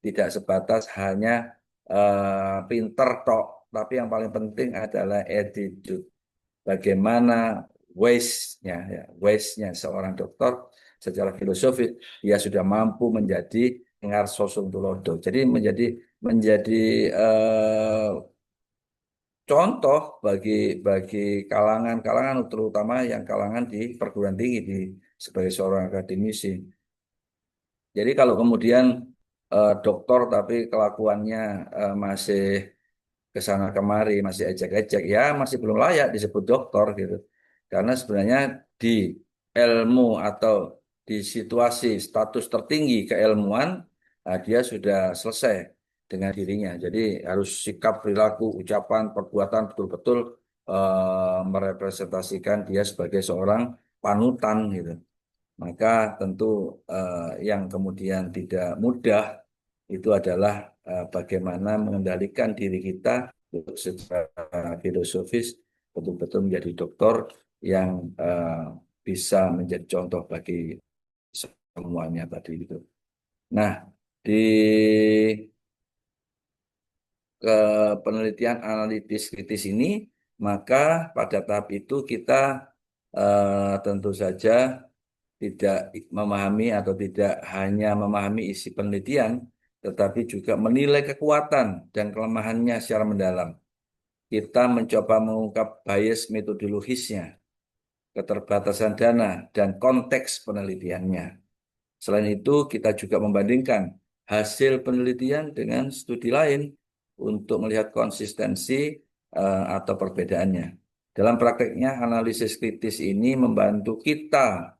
tidak sebatas hanya pinter tok, tapi yang paling penting adalah attitude. Bagaimana waste-nya seorang dokter secara filosofis, dia sudah mampu menjadi ngarso tulodo. Jadi menjadi contoh bagi kalangan terutama yang kalangan di perguruan tinggi sebagai seorang akademisi. Jadi kalau kemudian dokter tapi kelakuannya masih kesana kemari, masih ejek-ejek, ya masih belum layak disebut dokter gitu. Karena sebenarnya di ilmu atau di situasi status tertinggi keilmuan, dia sudah selesai dengan dirinya. Jadi harus sikap, perilaku, ucapan, perbuatan betul-betul merepresentasikan dia sebagai seorang panutan gitu. Maka tentu yang kemudian tidak mudah itu adalah bagaimana mengendalikan diri kita untuk secara filosofis betul-betul menjadi dokter yang bisa menjadi contoh bagi semuanya tadi itu. Nah, di penelitian analitis kritis ini, maka pada tahap itu kita tentu saja tidak memahami atau tidak hanya memahami isi penelitian, tetapi juga menilai kekuatan dan kelemahannya secara mendalam. kita mencoba mengungkap bias metodologisnya, keterbatasan dana, dan konteks penelitiannya. Selain itu, kita juga membandingkan hasil penelitian dengan studi lain untuk melihat konsistensi atau perbedaannya. Dalam prakteknya, analisis kritis ini membantu kita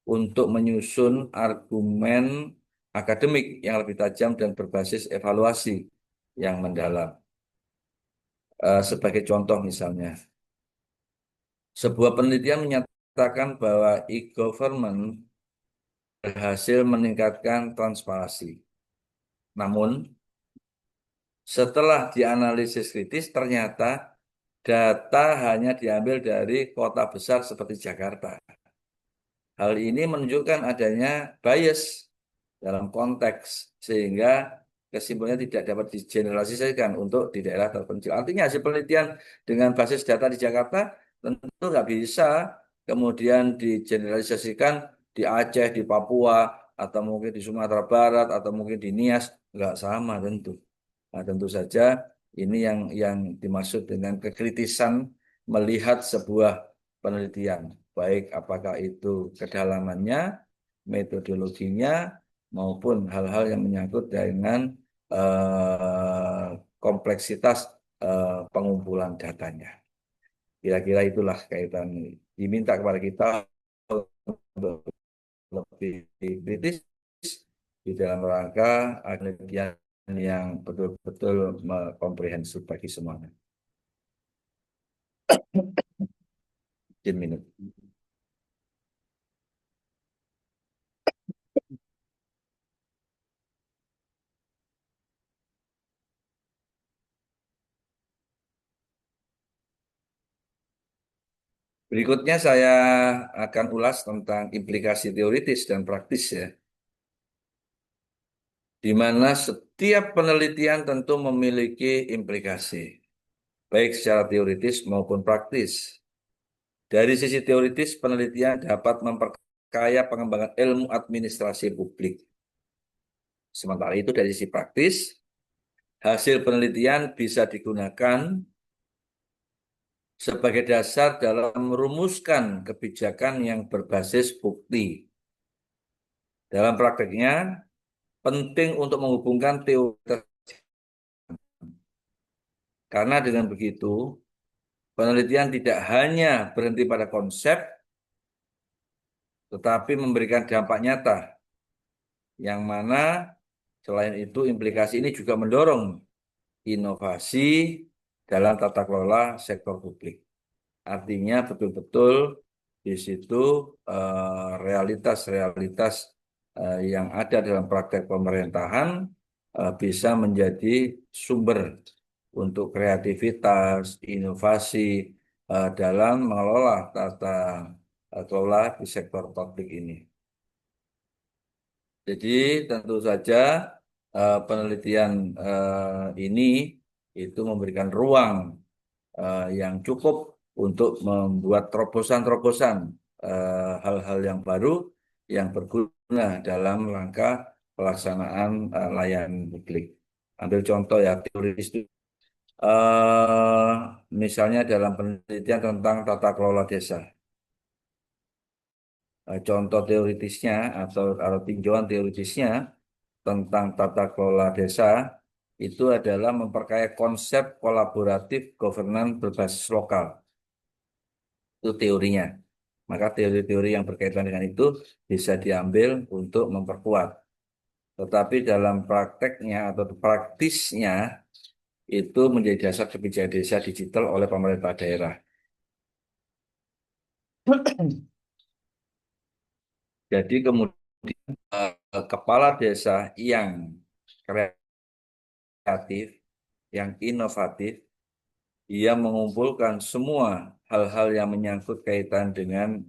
untuk menyusun argumen akademik yang lebih tajam dan berbasis evaluasi yang mendalam. Sebagai contoh misalnya, sebuah penelitian menyatakan bahwa e-government berhasil meningkatkan transparansi. Namun, setelah dianalisis kritis, ternyata data hanya diambil dari kota besar seperti Jakarta. Hal ini menunjukkan adanya bias dalam konteks, sehingga kesimpulannya tidak dapat digeneralisasikan untuk di daerah terpencil. Artinya hasil penelitian dengan basis data di Jakarta tentu nggak bisa kemudian digeneralisasikan di Aceh, di Papua, atau mungkin di Sumatera Barat, atau mungkin di Nias, nggak sama tentu. Nah, tentu saja ini yang dimaksud dengan kekritisan melihat sebuah penelitian, baik apakah itu kedalamannya, metodologinya, maupun hal-hal yang menyangkut dengan kompleksitas pengumpulan datanya. Kira-kira itulah kaitan diminta kepada kita untuk lebih kritis di dalam rangka penelitian yang betul-betul komprehensif bagi semuanya. 10 menit. Berikutnya saya akan ulas tentang implikasi teoritis dan praktis ya. Di mana setiap penelitian tentu memiliki implikasi, baik secara teoritis maupun praktis. Dari sisi teoritis, penelitian dapat memperkaya pengembangan ilmu administrasi publik. Sementara itu dari sisi praktis, hasil penelitian bisa digunakan sebagai dasar dalam merumuskan kebijakan yang berbasis bukti. Dalam prakteknya, penting untuk menghubungkan teori, karena dengan begitu, penelitian tidak hanya berhenti pada konsep, tetapi memberikan dampak nyata, yang mana selain itu implikasi ini juga mendorong inovasi dalam tata kelola sektor publik. Artinya betul-betul di situ realitas-realitas yang ada dalam praktek pemerintahan bisa menjadi sumber untuk kreativitas, inovasi dalam mengelola tata kelola di sektor publik ini. Jadi tentu saja penelitian ini itu memberikan ruang yang cukup untuk membuat terobosan-terobosan hal-hal yang baru yang berguna dalam rangka pelaksanaan layanan publik. Ambil contoh ya, teoritis itu misalnya dalam penelitian tentang tata kelola desa. Contoh teoritisnya atau tinjauan teoritisnya tentang tata kelola desa itu adalah memperkaya konsep kolaboratif governance berbasis lokal. Itu teorinya. Maka teori-teori yang berkaitan dengan itu bisa diambil untuk memperkuat. Tetapi dalam prakteknya atau praktisnya itu menjadi dasar kebijakan desa digital oleh pemerintah daerah. Jadi kemudian kepala desa yang kreatif, yang inovatif, ia mengumpulkan semua hal-hal yang menyangkut kaitan dengan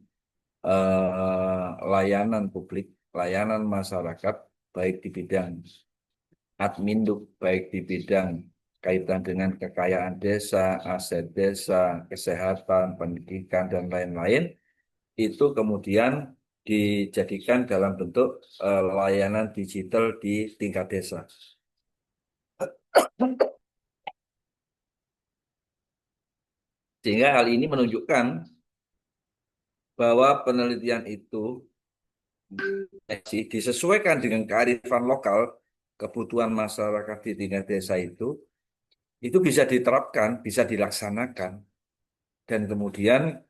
layanan publik, layanan masyarakat, baik di bidang adminduk, baik di bidang kaitan dengan kekayaan desa, aset desa, kesehatan, pendidikan, dan lain-lain, itu kemudian dijadikan dalam bentuk layanan digital di tingkat desa. Sehingga hal ini menunjukkan bahwa penelitian itu disesuaikan dengan kearifan lokal, kebutuhan masyarakat di tingkat desa itu bisa diterapkan, bisa dilaksanakan, dan kemudian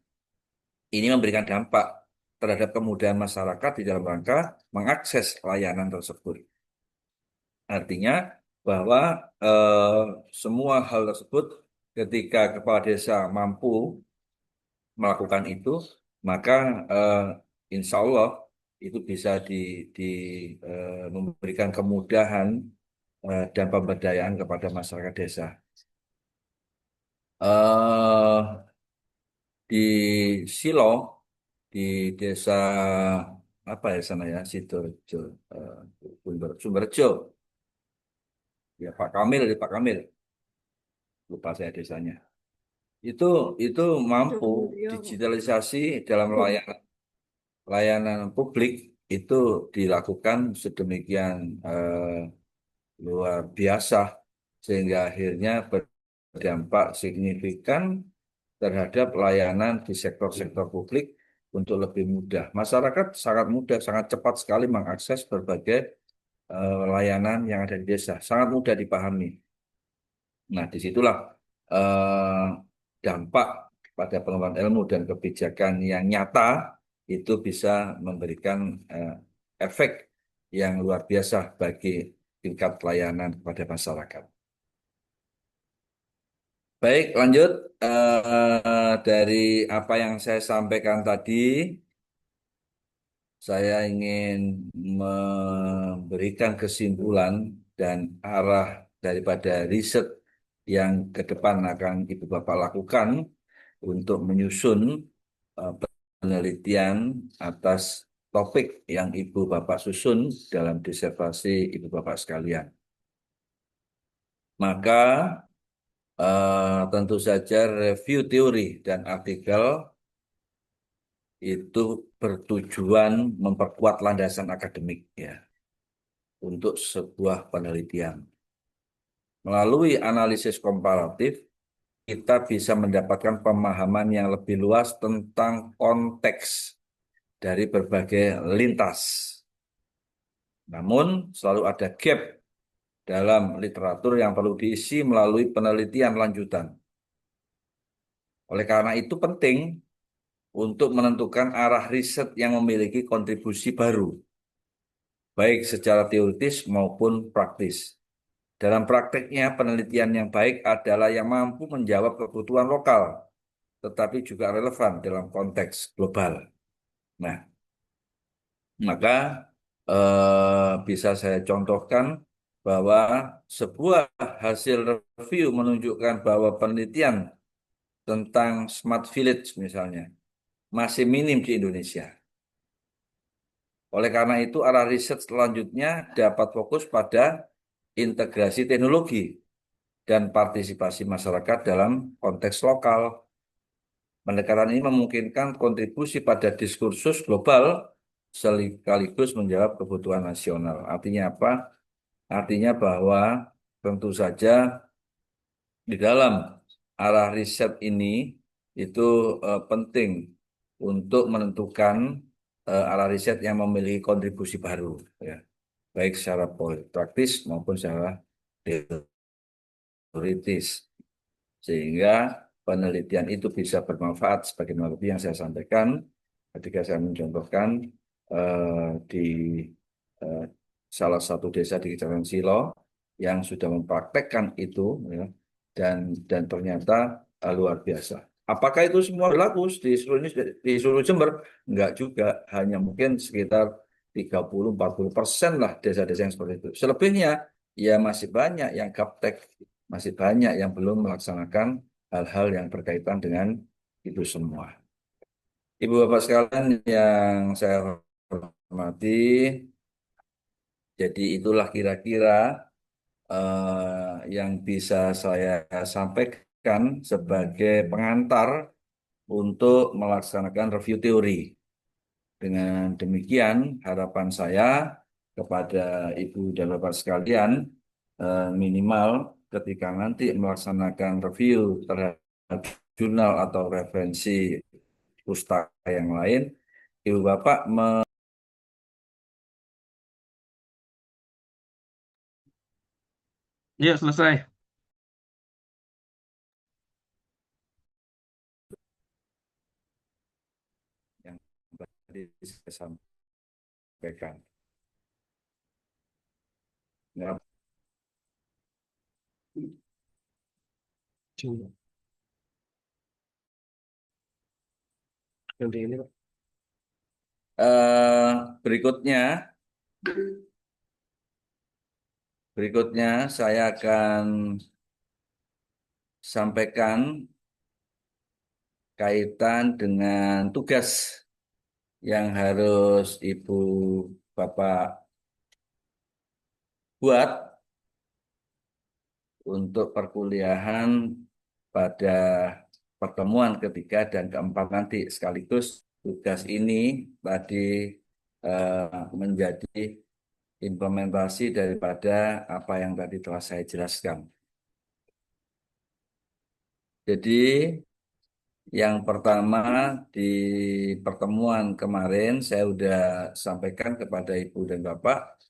ini memberikan dampak terhadap kemudahan masyarakat di dalam rangka mengakses layanan tersebut. Artinya bahwa semua hal tersebut ketika kepala desa mampu melakukan itu, maka insya Allah itu bisa memberikan kemudahan dan pemberdayaan kepada masyarakat desa. Eh, di Silo, di desa apa ya sana ya, Sidoarjo, Sumberjo, ya Pak Kamil, lupa saya desanya. Itu mampu Jogja. digitalisasi dalam layanan publik itu dilakukan sedemikian luar biasa sehingga akhirnya berdampak signifikan terhadap layanan di sektor-sektor publik untuk lebih mudah. Masyarakat sangat mudah, sangat cepat sekali mengakses berbagai layanan yang ada di desa, sangat mudah dipahami. Nah, disitulah eh, dampak pada pengembangan ilmu dan kebijakan yang nyata itu bisa memberikan efek yang luar biasa bagi tingkat pelayanan kepada masyarakat. Baik, lanjut dari apa yang saya sampaikan tadi, saya ingin memberikan kesimpulan dan arah daripada riset yang ke depan akan Ibu Bapak lakukan untuk menyusun eh, penelitian atas topik yang Ibu Bapak susun dalam disertasi Ibu Bapak sekalian. Maka tentu saja review teori dan artikel itu bertujuan memperkuat landasan akademik ya untuk sebuah penelitian. Melalui analisis komparatif, kita bisa mendapatkan pemahaman yang lebih luas tentang konteks dari berbagai lintas. Namun, selalu ada gap dalam literatur yang perlu diisi melalui penelitian lanjutan. Oleh karena itu penting untuk menentukan arah riset yang memiliki kontribusi baru, baik secara teoritis maupun praktis. Dalam prakteknya, penelitian yang baik adalah yang mampu menjawab kebutuhan lokal, tetapi juga relevan dalam konteks global. Nah, maka bisa saya contohkan bahwa sebuah hasil review menunjukkan bahwa penelitian tentang smart village misalnya masih minim di Indonesia. Oleh karena itu, arah riset selanjutnya dapat fokus pada integrasi teknologi dan partisipasi masyarakat dalam konteks lokal. Pendekatan ini memungkinkan kontribusi pada diskursus global sekaligus menjawab kebutuhan nasional. Artinya apa? Artinya bahwa tentu saja di dalam arah riset ini itu penting untuk menentukan arah riset yang memiliki kontribusi baru, ya, baik secara praktis maupun secara teoritis, sehingga penelitian itu bisa bermanfaat sebagaimana yang saya sampaikan ketika saya mencontohkan di eh, salah satu desa di Kecamatan Silo yang sudah mempraktekkan itu, ya, dan ternyata luar biasa. Apakah itu semua berlaku di seluruh Jember? Enggak juga, hanya mungkin sekitar 30-40% lah desa-desa yang seperti itu. Selebihnya ya masih banyak yang gaptek, masih banyak yang belum melaksanakan hal-hal yang berkaitan dengan itu semua. Ibu Bapak sekalian yang saya hormati, jadi itulah kira-kira yang bisa saya sampaikan sebagai pengantar untuk melaksanakan review teori. Dengan demikian, harapan saya kepada Ibu dan Bapak sekalian, minimal ketika nanti melaksanakan review terhadap jurnal atau referensi pustaka yang lain, Ibu Bapak Ya, selesai. yang tadi saya sampaikan. Ya, Coba. Yang di ini, Pak. eh, berikutnya saya akan sampaikan kaitan dengan tugas yang harus Ibu Bapak buat untuk perkuliahan pada pertemuan ketiga dan keempat nanti. Sekaligus tugas ini tadi menjadi implementasi daripada apa yang tadi telah saya jelaskan. Jadi yang pertama, di pertemuan kemarin saya sudah sampaikan kepada Ibu dan Bapak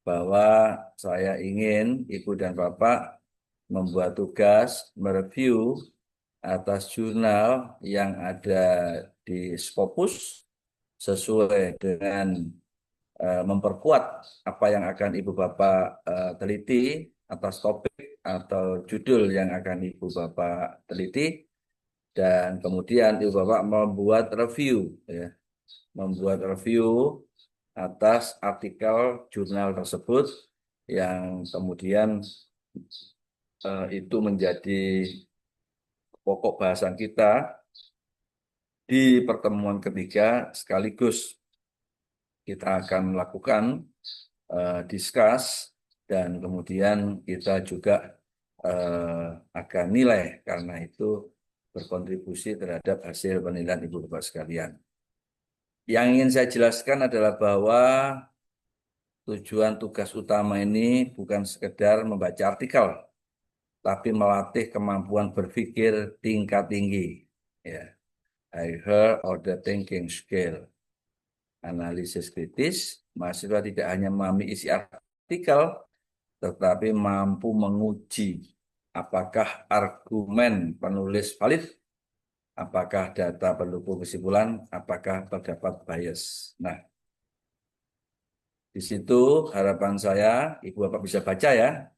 bahwa saya ingin Ibu dan Bapak membuat tugas mereview atas jurnal yang ada di Scopus sesuai dengan memperkuat apa yang akan Ibu Bapak teliti atas topik atau judul yang akan Ibu Bapak teliti, dan kemudian Ibu Bapak membuat review atas artikel jurnal tersebut yang kemudian itu menjadi pokok bahasan kita di pertemuan ketiga. Sekaligus kita akan melakukan discuss dan kemudian kita juga akan nilai, karena itu berkontribusi terhadap hasil penilaian Ibu Bapak sekalian. Yang ingin saya jelaskan adalah bahwa tujuan tugas utama ini bukan sekedar membaca artikel, tapi melatih kemampuan berpikir tingkat tinggi. Ya, higher order thinking skill. Analisis kritis, mahasiswa tidak hanya memahami isi artikel, tetapi mampu menguji apakah argumen penulis valid, apakah data pendukung kesimpulan, apakah terdapat bias. Nah, di situ harapan saya Ibu Bapak bisa baca ya.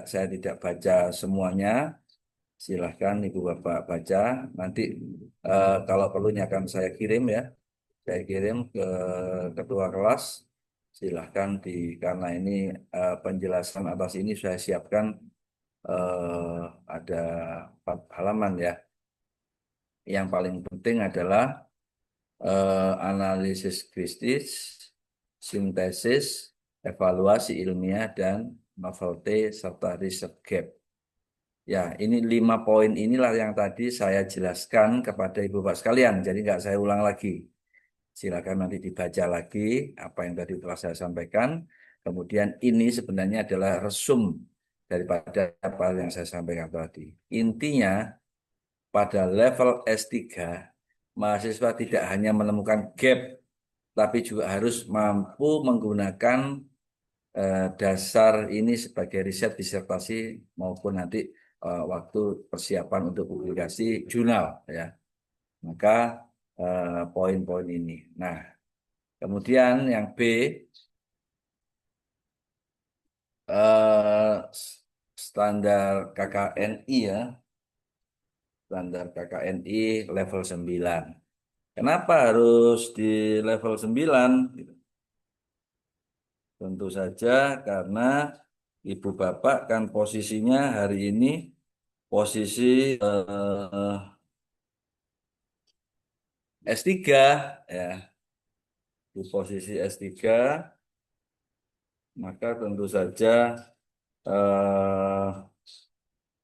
Saya tidak baca semuanya. Silahkan Ibu Bapak baca. Nanti kalau perlunya akan saya kirim ya. Saya kirim ke ketua kelas. Silahkan karena ini penjelasan atas ini saya siapkan ada 4 halaman ya. Yang paling penting adalah analisis kritis, sintesis, evaluasi ilmiah, dan novelty serta research gap. Ya, ini 5 poin inilah yang tadi saya jelaskan kepada Ibu Bapak sekalian. Jadi nggak saya ulang lagi. Silakan nanti dibaca lagi apa yang tadi telah saya sampaikan. Kemudian ini sebenarnya adalah resum daripada apa yang saya sampaikan tadi. Intinya pada level S3, mahasiswa tidak hanya menemukan gap, tapi juga harus mampu menggunakan dasar ini sebagai riset disertasi maupun nanti waktu persiapan untuk publikasi jurnal ya. Maka poin-poin ini. Nah, kemudian yang B, standar KKNI ya. Standar KKNI level 9. Kenapa harus di level 9? Tentu saja karena Ibu Bapak kan posisinya hari ini posisi S3 ya. Di posisi S3, maka tentu saja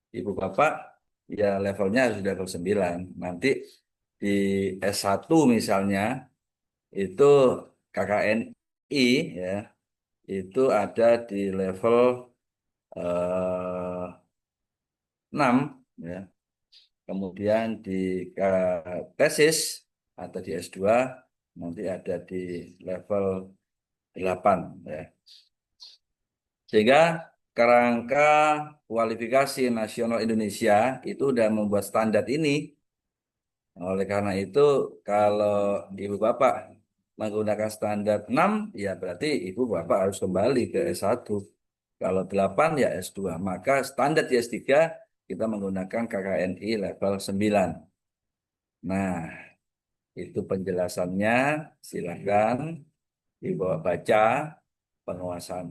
Ibu Bapak ya levelnya harus level 9. Nanti di S1 misalnya itu KKNI ya, itu ada di level 6 ya. kemudian di tesis atau di S2 nanti ada di level 8 ya. Sehingga kerangka kualifikasi nasional Indonesia itu sudah membuat standar ini. Oleh karena itu, kalau Ibu Bapak menggunakan standar 6, ya berarti Ibu Bapak harus kembali ke S1. Kalau 8, ya S2. Maka standar di S3, kita menggunakan KKNI level 9. Nah, itu penjelasannya. Silakan Ibu baca penguasaan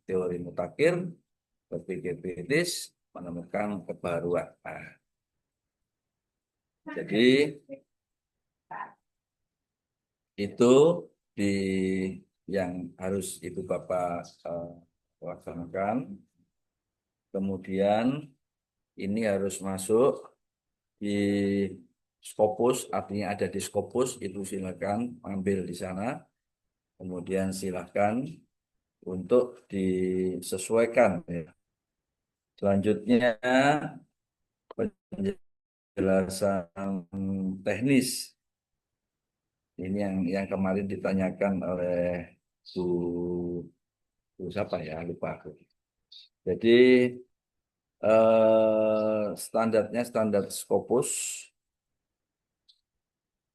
teori mutakhir, berpikir kritis, menemukan kebaruan. Nah, jadi itu di yang harus Ibu Bapak laksanakan. Kemudian ini harus masuk di Scopus, artinya ada di Scopus, itu silakan ambil di sana. Kemudian silakan untuk disesuaikan. Ya. Selanjutnya penjelasan teknis. Ini yang kemarin ditanyakan oleh Bu siapa ya, lupa aku. Jadi standarnya standar Scopus.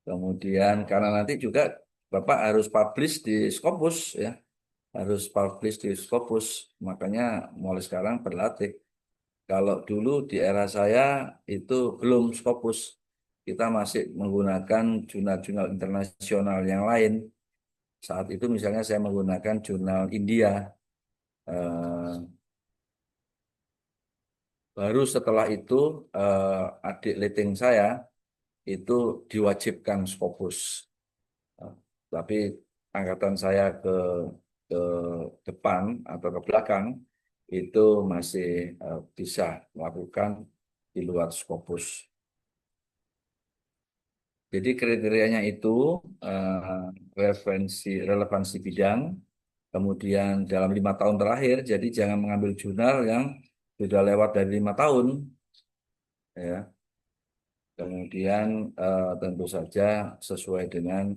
Kemudian karena nanti juga Bapak harus publish di Scopus ya. Harus publish di Scopus. Makanya mulai sekarang berlatih. Kalau dulu di era saya itu belum Scopus. Kita masih menggunakan jurnal-jurnal internasional yang lain. Saat itu misalnya saya menggunakan jurnal India. Eh, Baru setelah itu adik leting saya itu diwajibkan Scopus. Tapi angkatan saya ke depan atau ke belakang itu masih bisa melakukan di luar Scopus. Jadi kriterianya itu relevansi bidang, kemudian dalam 5 tahun terakhir, jadi jangan mengambil jurnal yang sudah lewat dari 5 tahun, ya. Kemudian tentu saja sesuai dengan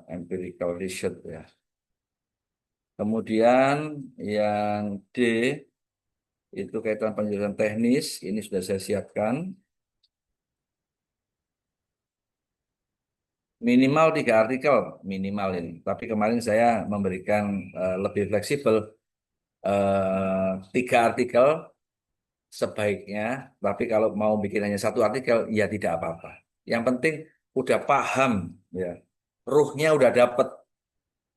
empirical research, ya. Kemudian yang D itu kaitan penjelasan teknis, ini sudah saya siapkan. Minimal 3 artikel, minimal ini. Tapi kemarin saya memberikan lebih fleksibel, 3 artikel sebaiknya. Tapi kalau mau bikin hanya 1 artikel, ya tidak apa-apa. Yang penting udah paham, ya, ruhnya udah dapet,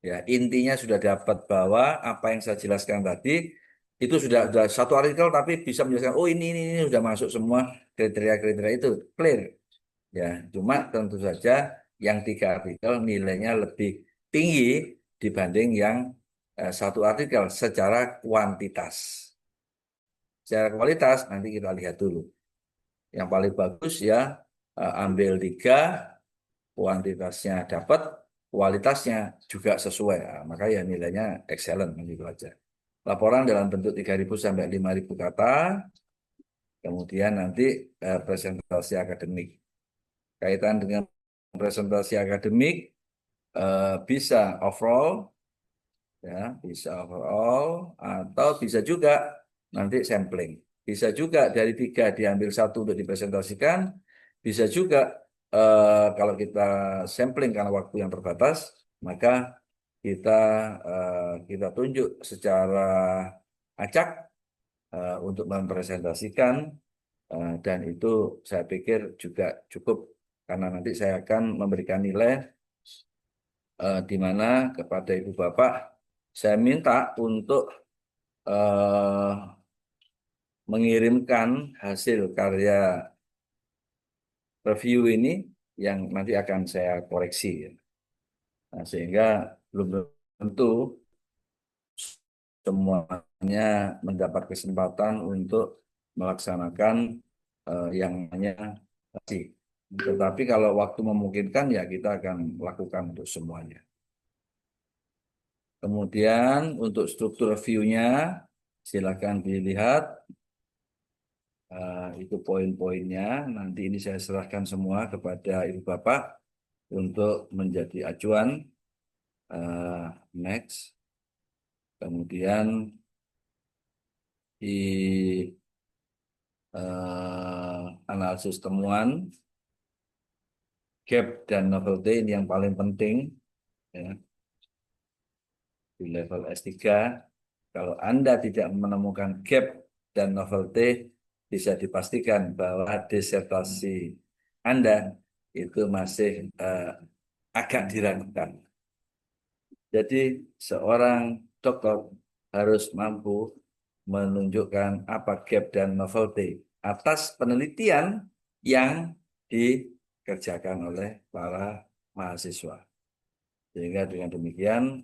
ya, intinya sudah dapat bahwa apa yang saya jelaskan tadi itu sudah 1 artikel, tapi bisa menjelaskan, oh ini sudah masuk semua kriteria-kriteria itu, clear. Ya, cuma tentu saja yang 3 artikel nilainya lebih tinggi dibanding yang 1 artikel secara kuantitas. Secara kualitas nanti kita lihat dulu. Yang paling bagus ya ambil 3, kuantitasnya dapat, kualitasnya juga sesuai. Nah, maka ya nilainya excellent begitu aja. Laporan dalam bentuk 3.000 sampai 5.000 kata. Kemudian nanti presentasi akademik. Kaitan dengan presentasi akademik bisa overall, ya, bisa overall atau bisa juga nanti sampling. Bisa juga dari 3 diambil 1 untuk dipresentasikan. Bisa juga kalau kita sampling karena waktu yang terbatas, maka kita kita tunjuk secara acak untuk mempresentasikan. Dan itu saya pikir juga cukup karena nanti saya akan memberikan nilai di mana kepada Ibu Bapak saya minta untuk mengirimkan hasil karya review ini yang nanti akan saya koreksi. Nah, sehingga belum tentu semuanya mendapat kesempatan untuk melaksanakan yang namanya tadi. Tetapi kalau waktu memungkinkan ya kita akan lakukan untuk semuanya. Kemudian untuk struktur review-nya silakan dilihat. Itu poin-poinnya. Nanti ini saya serahkan semua kepada Ibu Bapak untuk menjadi acuan. Next. Kemudian di analisis temuan, gap dan novelty ini yang paling penting ya, di level S3. Kalau Anda tidak menemukan gap dan novelty, bisa dipastikan bahwa disertasi Anda itu masih agak diragukan. Jadi seorang dokter harus mampu menunjukkan apa gap dan novelty atas penelitian yang dikerjakan oleh para mahasiswa. Sehingga dengan demikian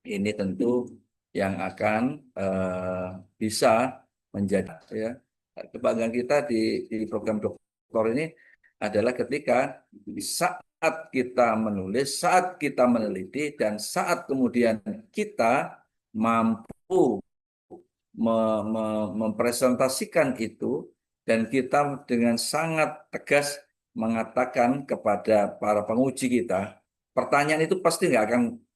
ini tentu yang akan bisa menjadi ya, kebanggaan kita di program dokter ini adalah ketika saat kita menulis, saat kita meneliti, dan saat kemudian kita mampu mempresentasikan itu, dan kita dengan sangat tegas mengatakan kepada para penguji kita, pertanyaan itu pasti nggak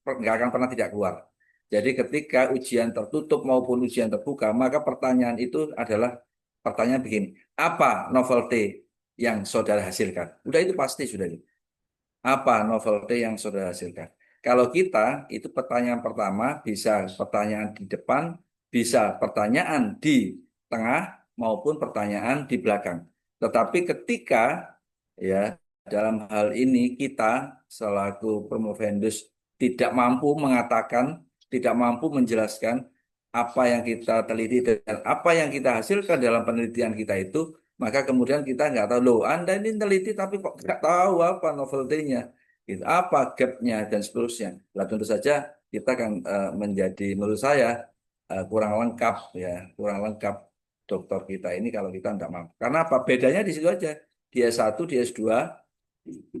akan pernah tidak keluar. Jadi ketika ujian tertutup maupun ujian terbuka, maka pertanyaan itu adalah pertanyaan begini, apa novelty yang saudara hasilkan? Udah itu pasti sudah. Apa novelty yang saudara hasilkan? Kalau kita, itu pertanyaan pertama, bisa pertanyaan di depan, bisa pertanyaan di tengah, maupun pertanyaan di belakang. Tetapi ketika, ya, dalam hal ini kita selaku promovendus tidak mampu mengatakan, tidak mampu menjelaskan apa yang kita teliti dan apa yang kita hasilkan dalam penelitian kita itu, maka kemudian kita nggak tahu, loh Anda ini teliti tapi kok nggak tahu apa novelty-nya, gitu, apa gap-nya dan seterusnya. Nah, tentu saja kita akan menjadi, menurut saya, kurang lengkap ya, kurang lengkap dokter kita ini kalau kita tidak mampu. Karena apa? Bedanya di situ aja. Di S1, di S2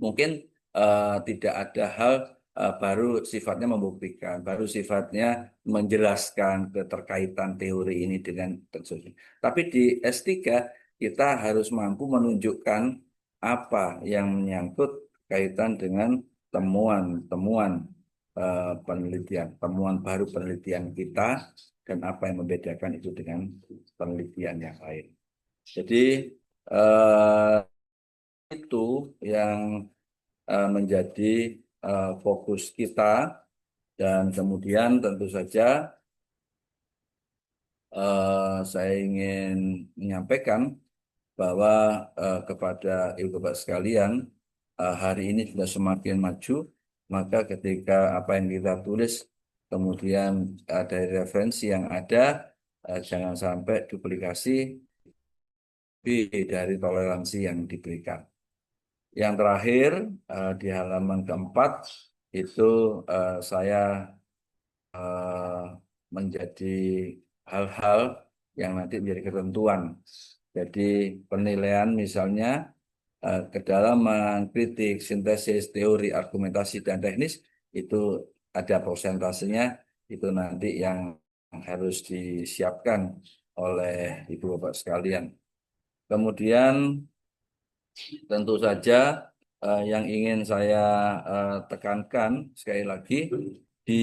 mungkin tidak ada hal baru sifatnya membuktikan, baru sifatnya menjelaskan keterkaitan teori ini dengan tersebut. Tapi di S3 kita harus mampu menunjukkan apa yang menyangkut kaitan dengan temuan-temuan penelitian, temuan baru penelitian kita, dan apa yang membedakan itu dengan penelitian yang lain. Jadi itu yang menjadi fokus kita, dan kemudian tentu saja saya ingin menyampaikan bahwa kepada Ibu Bapak sekalian, hari ini sudah semakin maju, maka ketika apa yang kita tulis kemudian dari referensi yang ada, jangan sampai duplikasi dari toleransi yang diberikan. Yang terakhir, di halaman keempat itu saya menjadi hal-hal yang nanti menjadi ketentuan. Jadi penilaian misalnya kedalaman, kritik, sintesis, teori, argumentasi, dan teknis, itu ada persentasenya, itu nanti yang harus disiapkan oleh Ibu Bapak sekalian. Kemudian tentu saja yang ingin saya tekankan sekali lagi di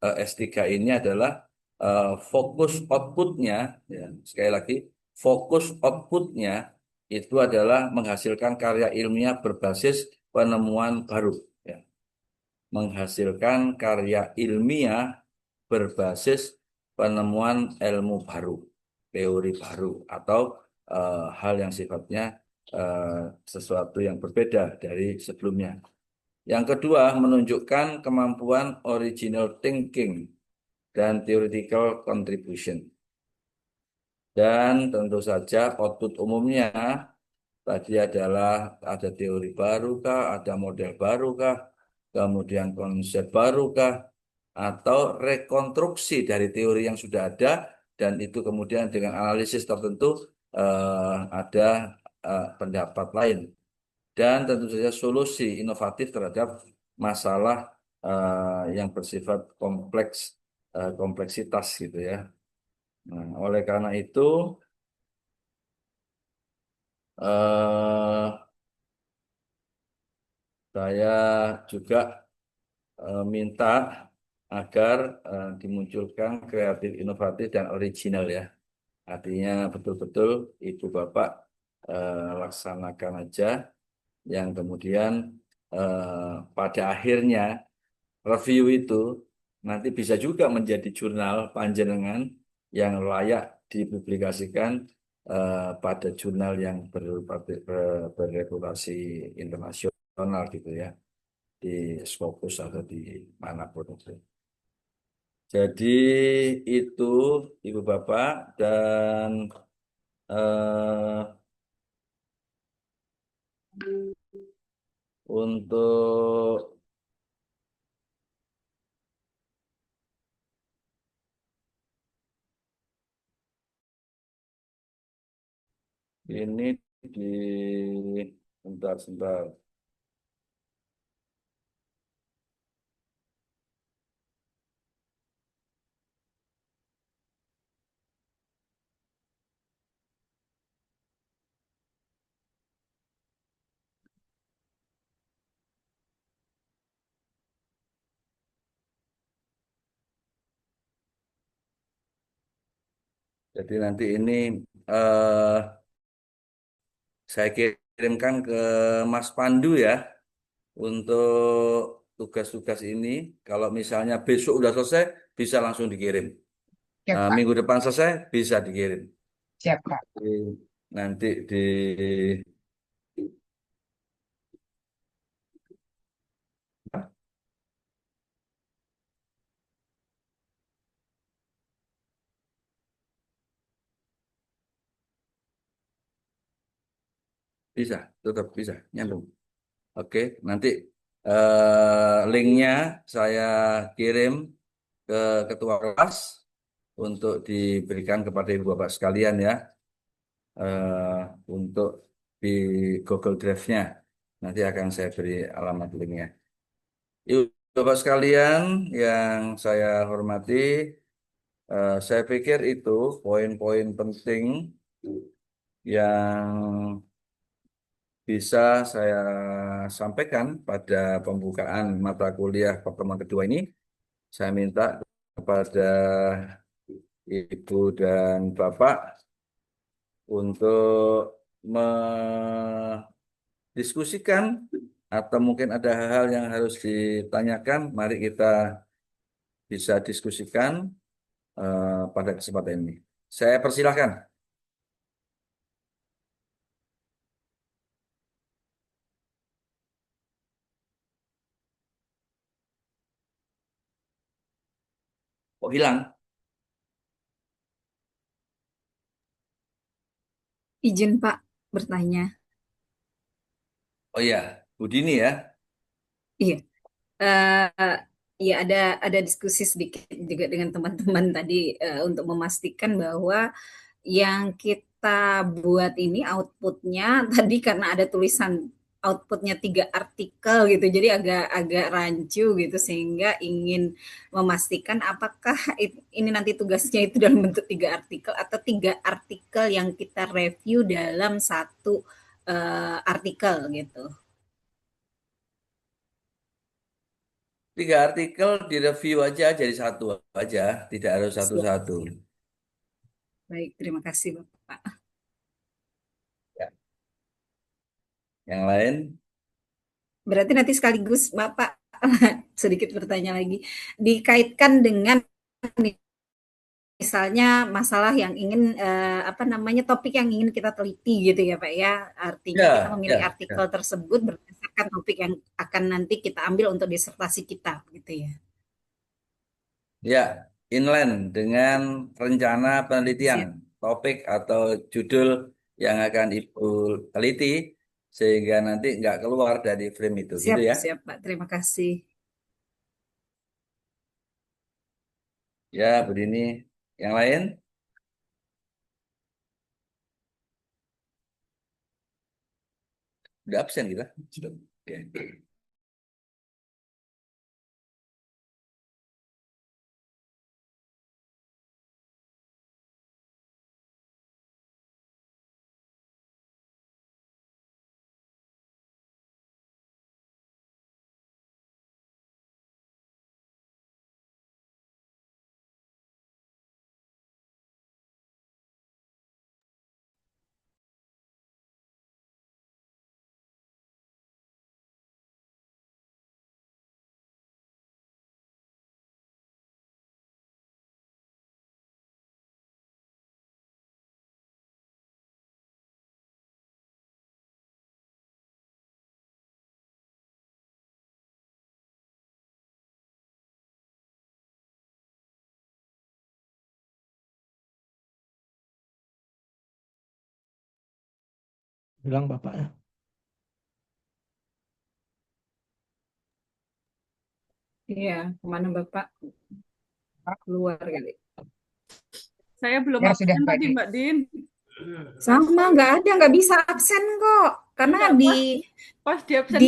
S3 ini adalah fokus outputnya, ya, sekali lagi fokus outputnya itu adalah menghasilkan karya ilmiah berbasis penemuan baru, ya. Menghasilkan karya ilmiah berbasis penemuan ilmu baru, teori baru, atau hal yang sifatnya sesuatu yang berbeda dari sebelumnya. Yang kedua, menunjukkan kemampuan original thinking dan theoretical contribution. Dan tentu saja output umumnya tadi adalah ada teori baru kah, ada model baru kah, kemudian konsep baru kah, atau rekonstruksi dari teori yang sudah ada, dan itu kemudian dengan analisis tertentu ada pendapat lain. Dan tentu saja solusi inovatif terhadap masalah yang bersifat kompleksitas gitu ya. Nah, oleh karena itu eh, saya juga minta agar dimunculkan kreatif, inovatif, dan original ya. Artinya betul-betul Ibu Bapak laksanakan aja yang kemudian pada akhirnya review itu nanti bisa juga menjadi jurnal panjenengan yang layak dipublikasikan pada jurnal yang berregulasi internasional gitu ya, di Scopus atau di manapun itu. Jadi itu Ibu Bapak, dan eh, untuk ini di sebentar. Jadi nanti ini eh, saya kirimkan ke Mas Pandu ya untuk tugas-tugas ini. Kalau misalnya besok udah selesai, bisa langsung dikirim. Siap, Pak. Minggu depan selesai, bisa dikirim. Siap, Pak. Nanti di bisa, tetap bisa nyambung. Oke, nanti linknya saya kirim ke ketua kelas untuk diberikan kepada ibu bapak sekalian ya, untuk di Google Drive-nya. Nanti akan saya beri alamat linknya. Ibu bapak sekalian yang saya hormati, saya pikir itu poin-poin penting yang bisa saya sampaikan pada pembukaan mata kuliah pertemuan kedua ini. Saya minta kepada Ibu dan Bapak untuk mendiskusikan atau mungkin ada hal-hal yang harus ditanyakan. Mari kita bisa diskusikan pada kesempatan ini. Saya persilahkan. Kok hilang? Izin Pak bertanya. Oh iya, Bu Dini ya. Iya. Eh, ya ada diskusi sedikit juga dengan teman-teman tadi untuk memastikan bahwa yang kita buat ini outputnya tadi karena ada tulisan outputnya 3 artikel gitu, jadi agak rancu gitu sehingga ingin memastikan apakah ini nanti tugasnya itu dalam bentuk 3 artikel atau 3 artikel yang kita review dalam satu artikel gitu. 3 artikel direview aja jadi satu aja, tidak harus Siap, satu-satu. siap. Baik, terima kasih Bapak. Ya. Yang lain, Berarti nanti sekaligus Bapak sedikit bertanya lagi, dikaitkan dengan misalnya masalah yang ingin apa namanya topik yang ingin kita teliti gitu ya Pak ya. Artinya kita ya, memilih ya, artikel ya. tersebut berdasarkan topik yang akan nanti kita ambil untuk disertasi kita gitu ya. Ya, inline dengan rencana penelitian, Siap. topik atau judul yang akan Ibu teliti, sehingga nanti nggak keluar dari frame itu, gitu Siap, ya. siap Pak. Terima kasih. Ya, Bu Dini. Yang lain? Udah absen kita? Sudah. Oke. Bilang bapaknya. Iya, kemana Bapak? Keluar kali. Saya belum Ya, sudah, absen Mbak tadi Din. Mbak Din. Sama, nggak ada, nggak bisa absen kok. Karena Enggak, di pas di absen di